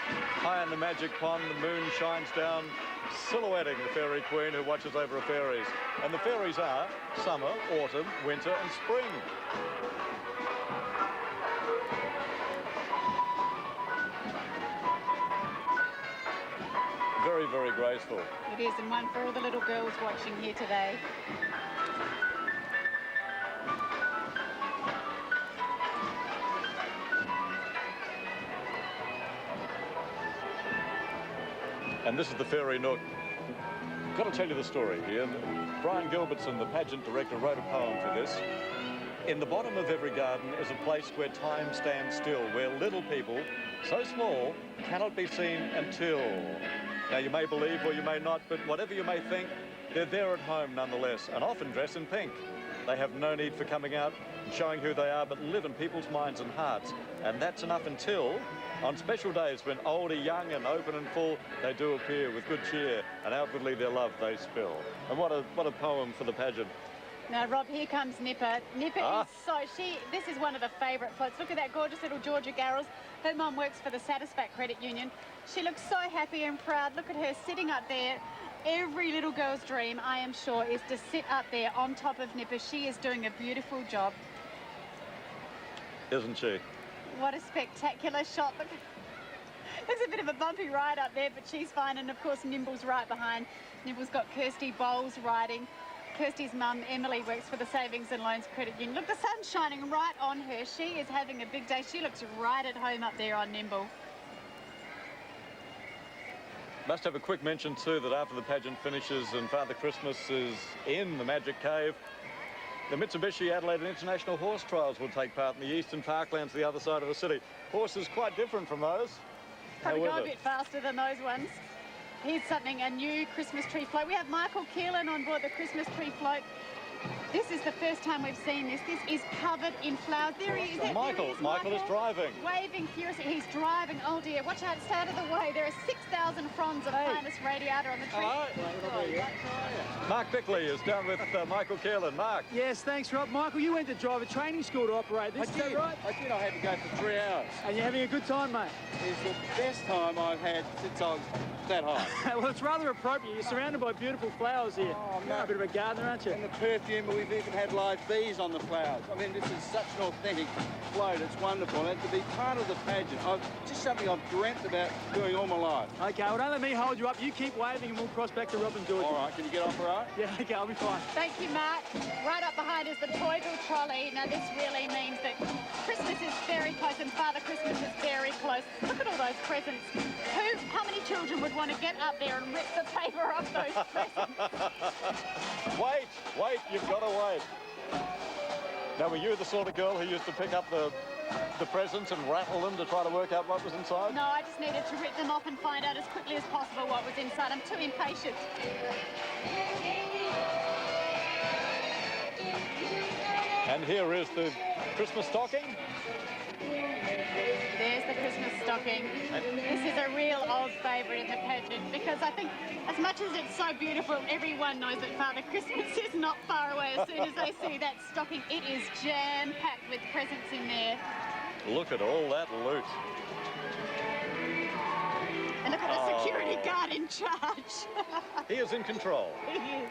High in the magic pond, the moon shines down, silhouetting the fairy queen who watches over her fairies. And the fairies are summer, autumn, winter and spring. Very, very graceful. It is, and one for all the little girls watching here today. And this is the Fairy Nook. I've got to tell you the story here. Brian Gilbertson, the pageant director, wrote a poem for this. In the bottom of every garden is a place where time stands still, where little people, so small, cannot be seen until. Now, you may believe or you may not, but whatever you may think, they're there at home nonetheless, and often dress in pink. They have no need for coming out and showing who they are, but live in people's minds and hearts. And that's enough until, on special days when old are young and open and full, they do appear with good cheer, and outwardly their love they spill. And what a poem for the pageant. Now, Rob, here comes Nipper. Nipper is this is one of the favourite floats. Look at that gorgeous little Georgia Garrels. Her mum works for the Satisfac Credit Union. She looks so happy and proud. Look at her sitting up there. Every little girl's dream, I am sure, is to sit up there on top of Nipper. She is doing a beautiful job. Isn't she? What a spectacular shot. Look, there's a bit of a bumpy ride up there, but she's fine. And, of course, Nimble's right behind. Nimble's got Kirsty Bowles riding. Kirsty's mum, Emily, works for the Savings and Loans Credit Union. Look, the sun's shining right on her. She is having a big day. She looks right at home up there on Nimble. Must have a quick mention too that after the pageant finishes and Father Christmas is in the Magic Cave, the Mitsubishi Adelaide International Horse Trials will take part in the eastern parklands the other side of the city. Horses quite different from those. Probably go a bit faster than those ones. Here's something, a new Christmas tree float. We have Michael Keelan on board the Christmas tree float. This is the first time we've seen this. This is covered in flowers. There he is. Michael is driving. Waving furiously. He's driving. Oh dear, watch out, stay out of the way. There are 6,000 fronds of finest radiata on the tree. Hello. Mark Bickley is down with Michael Keelan. Mark. Yes, thanks, Rob. Michael, you went to driver training school to operate this, is that right? I did. I had to go for 3 hours. And you're having a good time, mate? It's the best time I've had since I was that high. Well, it's rather appropriate. You're surrounded by beautiful flowers here. Oh, You're a bit of a gardener, aren't you? And the perfume, we've even had live bees on the flowers. I mean, this is such an authentic float. It's wonderful. And to be part of the pageant, just something I've dreamt about doing all my life. Okay, well, don't let me hold you up. You keep waving and we'll cross back to Rob and George. All right, can you get off all right? Yeah, okay, I'll be fine. Thank you, Mack. Right up behind is the Toyville Trolley. Now, this really means that Christmas is very close and Father Christmas is very close. Look at all those presents. How many children would want to get up there and rip the paper off those presents? Wait, you've got to wait. Now, were you the sort of girl who used to pick up the presents and rattle them to try to work out what was inside? No, I just needed to rip them off and find out as quickly as possible what was inside. I'm too impatient. And here is the Christmas stocking. There's the Christmas stocking. This is a real old favourite in the pageant because I think as much as it's so beautiful, everyone knows that Father Christmas is not far away. As soon as they see that stocking, it is jam-packed with presents in there. Look at all that loot. And look at the security guard in charge. He is in control. He is.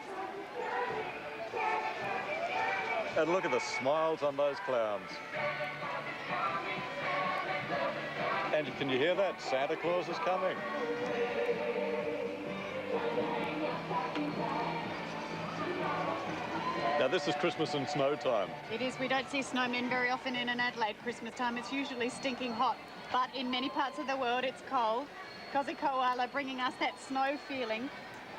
And look at the smiles on those clowns. And can you hear that? Santa Claus is coming. Now this is Christmas and snow time. It is. We don't see snowmen very often in an Adelaide Christmas time. It's usually stinking hot. But in many parts of the world, it's cold. Kozi Koala bringing us that snow feeling.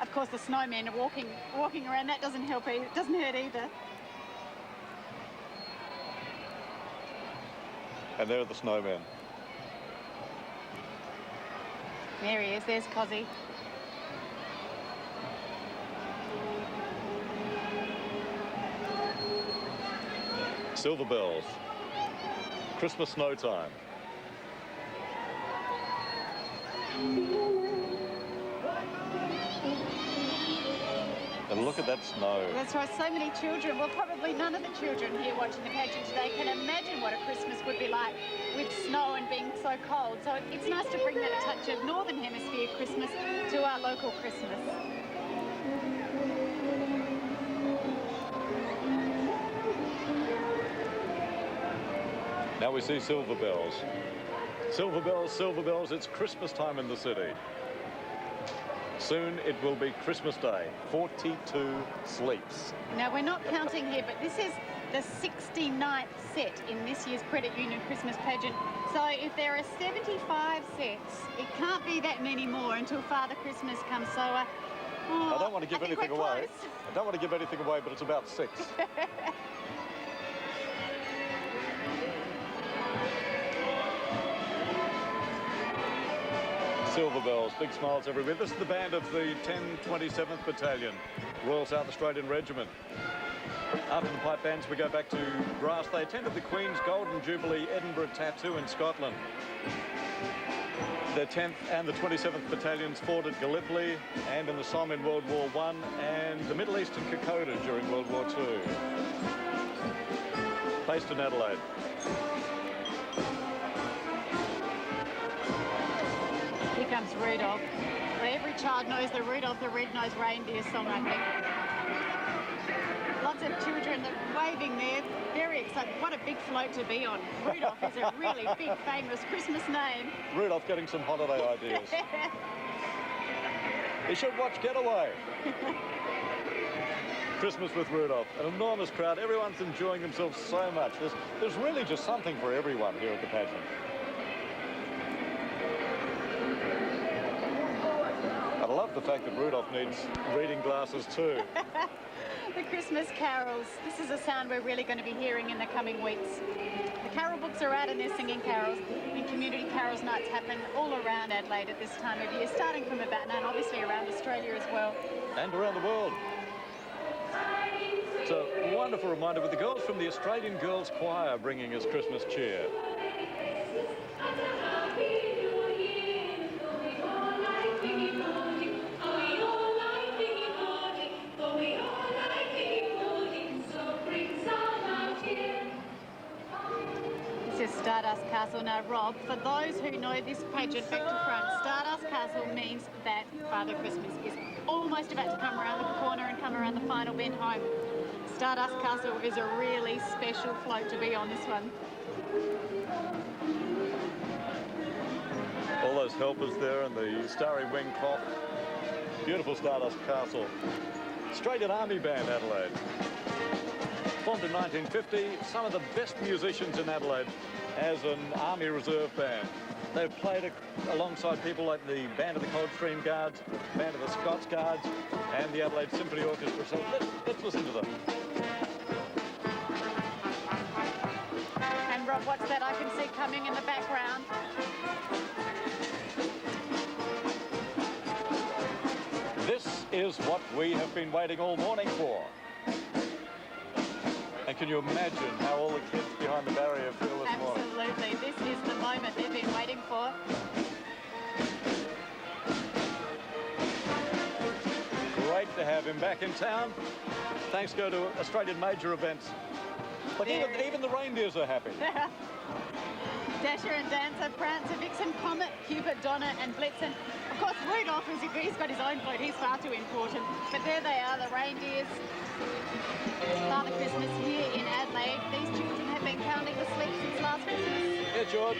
Of course, the snowmen are walking around. That doesn't help either. It doesn't hurt either. And there are the snowmen. There he is. There's Kozi. Silver bells. Christmas snow time. And look at that snow. That's right, so many children. Well, probably none of the children here watching the pageant today can imagine what a Christmas would be like with snow and being so cold. So it's nice to bring that touch of Northern Hemisphere Christmas to our local Christmas. Now we see silver bells. Silver bells, it's Christmas time in the city. Soon it will be Christmas Day. 42 sleeps. Now, we're not counting here, but this is the 69th set in this year's Credit Union Christmas pageant. So if there are 75 sets, it can't be that many more until Father Christmas comes. So I don't want to give anything away. I don't want to give anything away, but it's about 6. Silver bells, big smiles everywhere. This is the band of the 1027th Battalion, Royal South Australian Regiment. After the pipe bands, we go back to brass. They attended the Queen's Golden Jubilee Edinburgh Tattoo in Scotland. The 10th and the 27th Battalions fought at Gallipoli and in the Somme in World War I and the Middle East in Kokoda during World War II. Based in Adelaide. Here comes Rudolph. Every child knows the Rudolph the Red-Nosed Reindeer song, I think. Lots of children waving there, very excited. What a big float to be on. Rudolph is a really big, famous Christmas name. Rudolph getting some holiday ideas. You should watch Getaway. Christmas with Rudolph, an enormous crowd. Everyone's enjoying themselves so much. There's really just something for everyone here at the pageant. I love the fact that Rudolph needs reading glasses too. The Christmas carols. This is a sound we're really going to be hearing in the coming weeks. The carol books are out and they're singing carols. And community carols nights happen all around Adelaide at this time of year, starting from about now and obviously around Australia as well. And around the world. It's a wonderful reminder with the girls from the Australian Girls Choir bringing us Christmas cheer. This is Stardust Castle. Now, Rob, for those who know this pageant back to front, Stardust Castle means that Father Christmas is almost about to come around the corner and come around the final bend home. Stardust Castle is a really special float to be on, this one. All those helpers there and the starry wing cloth. Beautiful Stardust Castle. Australian Army Band, Adelaide. Formed in 1950, some of the best musicians in Adelaide as an Army Reserve band. They've played alongside people like the Band of the Coldstream Guards, Band of the Scots Guards, and the Adelaide Symphony Orchestra. So let's listen to them. And Rob, what's that I can see coming in the background? This is what we have been waiting all morning for. And can you imagine how all the kids behind the barrier feel this morning? Absolutely. This is the moment they've been waiting for. Great to have him back in town. Thanks go to Australian major events. But even the reindeers are happy. Dasher and Dancer, Prancer, Vixen, Comet, Cupid, Donna and Blitzen. Of course, Rudolph, he's got his own float, he's far too important. But there they are, the reindeers. Father Christmas here in Adelaide. These children have been counting the sleep since last Christmas. Yeah, George,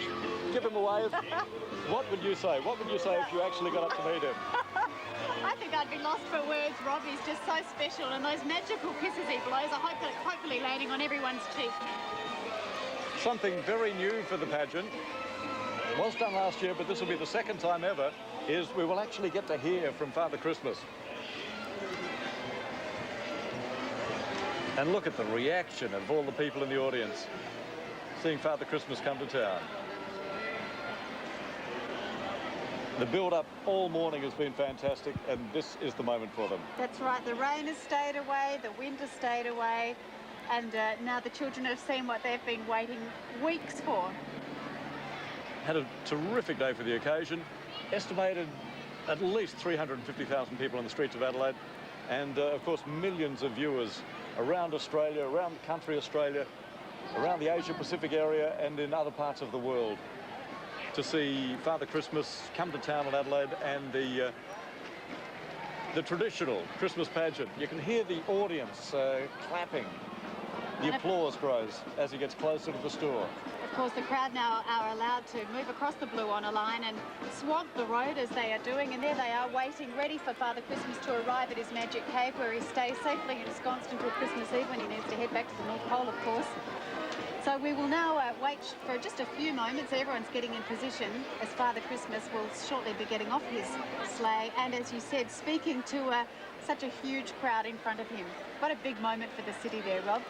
give him a wave. What would you say? What would you say if you actually got up to meet him? I think I'd be lost for words, Rob. He's just so special, and those magical kisses he blows are hopefully landing on everyone's cheek. Something very new for the pageant. It was done last year, but this will be the second time ever, is we will actually get to hear from Father Christmas. And look at the reaction of all the people in the audience seeing Father Christmas come to town. The build-up all morning has been fantastic, and this is the moment for them. That's right. The rain has stayed away, the wind has stayed away, and now the children have seen what they've been waiting weeks for. Had a terrific day for the occasion. Estimated at least 350,000 people on the streets of Adelaide, and of course millions of viewers around Australia, around country Australia, around the Asia-Pacific area and in other parts of the world to see Father Christmas come to town in Adelaide and the traditional Christmas pageant. You can hear the audience clapping. The applause grows as he gets closer to the store. Of course, the crowd now are allowed to move across the Blue Honour line and swamp the road as they are doing, and there they are waiting, ready for Father Christmas to arrive at his magic cave, where he stays safely ensconced until Christmas Eve, when he needs to head back to the North Pole, of course. So we will now wait for just a few moments. Everyone's getting in position as Father Christmas will shortly be getting off his sleigh, and as you said, speaking to such a huge crowd in front of him. What a big moment for the city there, Rob.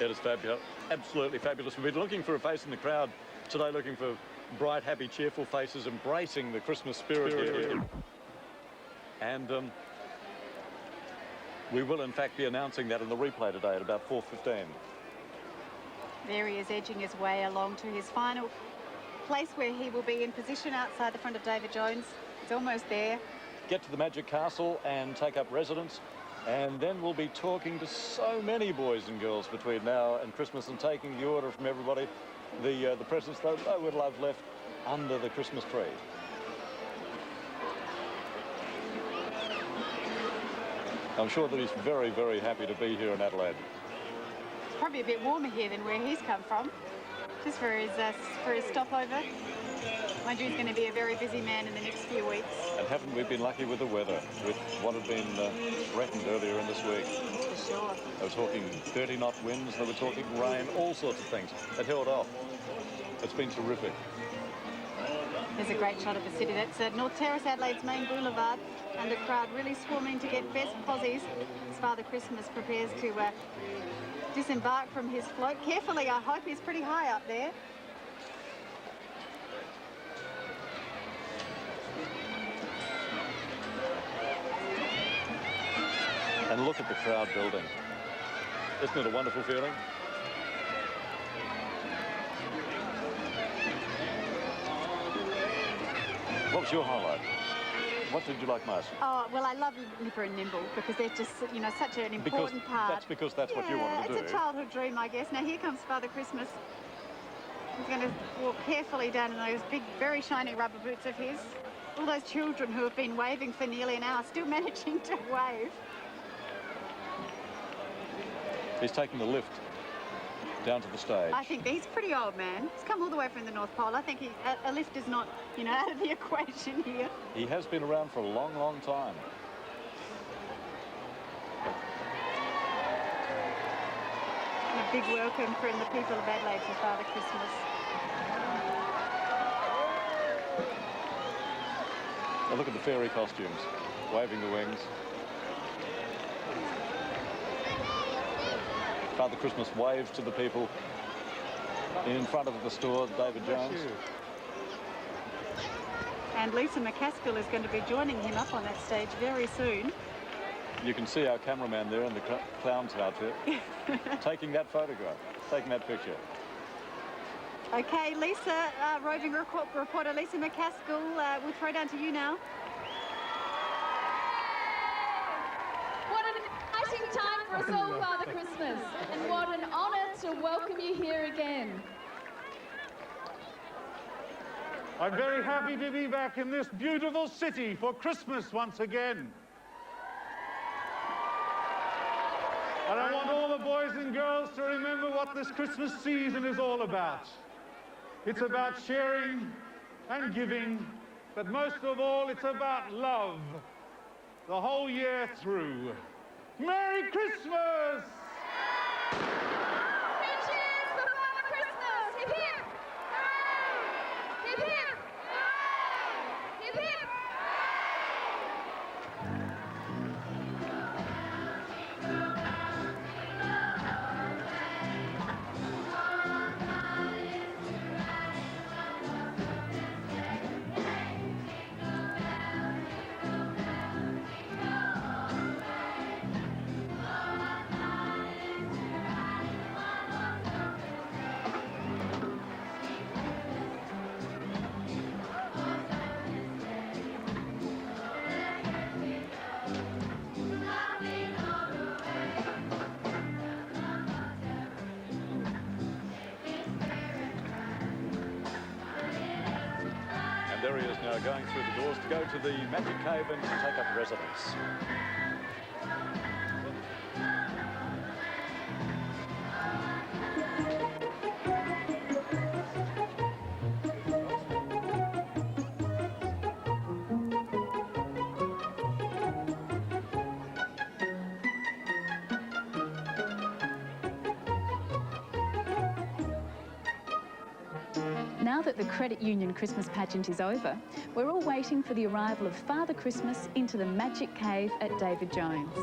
It is fabulous, absolutely fabulous. We've been looking for a face in the crowd today, looking for bright, happy, cheerful faces, embracing the Christmas spirit here. And we will, in fact, be announcing that in the replay today at about 4:15. There he is, edging his way along to his final place where he will be in position outside the front of David Jones. It's almost there. Get to the Magic Castle and take up residence. And then we'll be talking to so many boys and girls between now and Christmas and taking the order from everybody, the presents they would love left under the Christmas tree. I'm sure that he's very, very happy to be here in Adelaide. It's probably a bit warmer here than where he's come from, just for his stopover. Mind you, he's going to be a very busy man in the next few weeks. And haven't we been lucky with the weather, with what had been threatened earlier in this week? For sure. They were talking 30-knot winds, they were talking rain, all sorts of things. It held off. It's been terrific. There's a great shot of the city. That's North Terrace, Adelaide's main boulevard, and the crowd really swarming to get best posies as Father Christmas prepares to disembark from his float. Carefully, I hope. He's pretty high up there. And look at the crowd building. Isn't it a wonderful feeling? What was your highlight? What did you like most? Oh, well, I love Nipper and Nimble because they're just, you know, such an important part. That's what you wanted to do. It's a childhood dream, I guess. Now, here comes Father Christmas. He's going to walk carefully down in those big, very shiny rubber boots of his. All those children who have been waving for nearly an hour still managing to wave. He's taking the lift down to the stage. I think he's a pretty old man. He's come all the way from the North Pole. I think a lift is not, you know, out of the equation here. He has been around for a long, long time. And a big welcome from the people of Adelaide for Father Christmas. Now look at the fairy costumes, waving the wings. Father Christmas waves to the people in front of the store, David Jones. And Lisa McAskill is going to be joining him up on that stage very soon. You can see our cameraman there in the clown's outfit taking that photograph, taking that picture. Okay, Lisa, roving reporter Lisa McAskill, we'll throw down to you now. What an exciting time for us all, Father Christmas, and what an honour to welcome you here again. I'm very happy to be back in this beautiful city for Christmas once again. And I want all the boys and girls to remember what this Christmas season is all about. It's about sharing and giving, but most of all, it's about love the whole year through. Merry Christmas! There he is now, going through the doors to go to the Magic Cave and to take up residence. Now that the Credit Union Christmas pageant is over, we're all waiting for the arrival of Father Christmas into the Magic Cave at David Jones.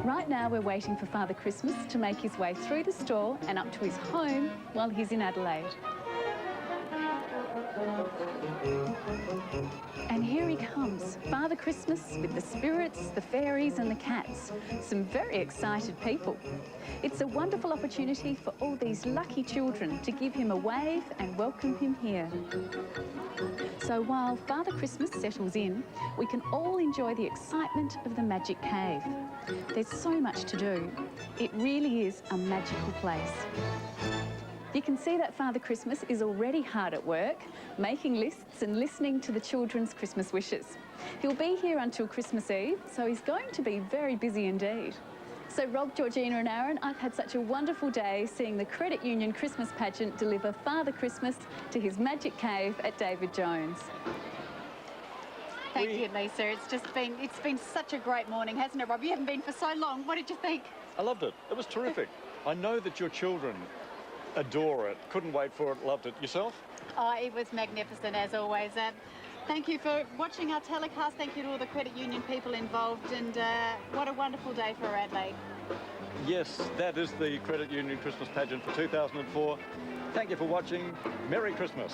Right now we're waiting for Father Christmas to make his way through the store and up to his home while he's in Adelaide. And here he comes, Father Christmas with the spirits, the fairies and the cats. Some very excited people. It's a wonderful opportunity for all these lucky children to give him a wave and welcome him here. So while Father Christmas settles in, we can all enjoy the excitement of the Magic Cave. There's so much to do. It really is a magical place. You can see that Father Christmas is already hard at work, making lists and listening to the children's Christmas wishes. He'll be here until Christmas Eve, so he's going to be very busy indeed. So Rob, Georgina and Aaron, I've had such a wonderful day seeing the Credit Union Christmas pageant deliver Father Christmas to his Magic Cave at David Jones. Thank you, Lisa. It's been such a great morning, hasn't it, Rob? You haven't been for so long. What did you think? I loved it. It was terrific. I know that your children adore it. Couldn't wait for it. Loved it. Yourself? Oh, it was magnificent, as always. Thank you for watching our telecast. Thank you to all the Credit Union people involved, and what a wonderful day for Adelaide. Yes, that is the Credit Union Christmas pageant for 2004. Thank you for watching. Merry Christmas.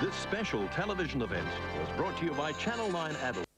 This special television event was brought to you by Channel 9 Adelaide.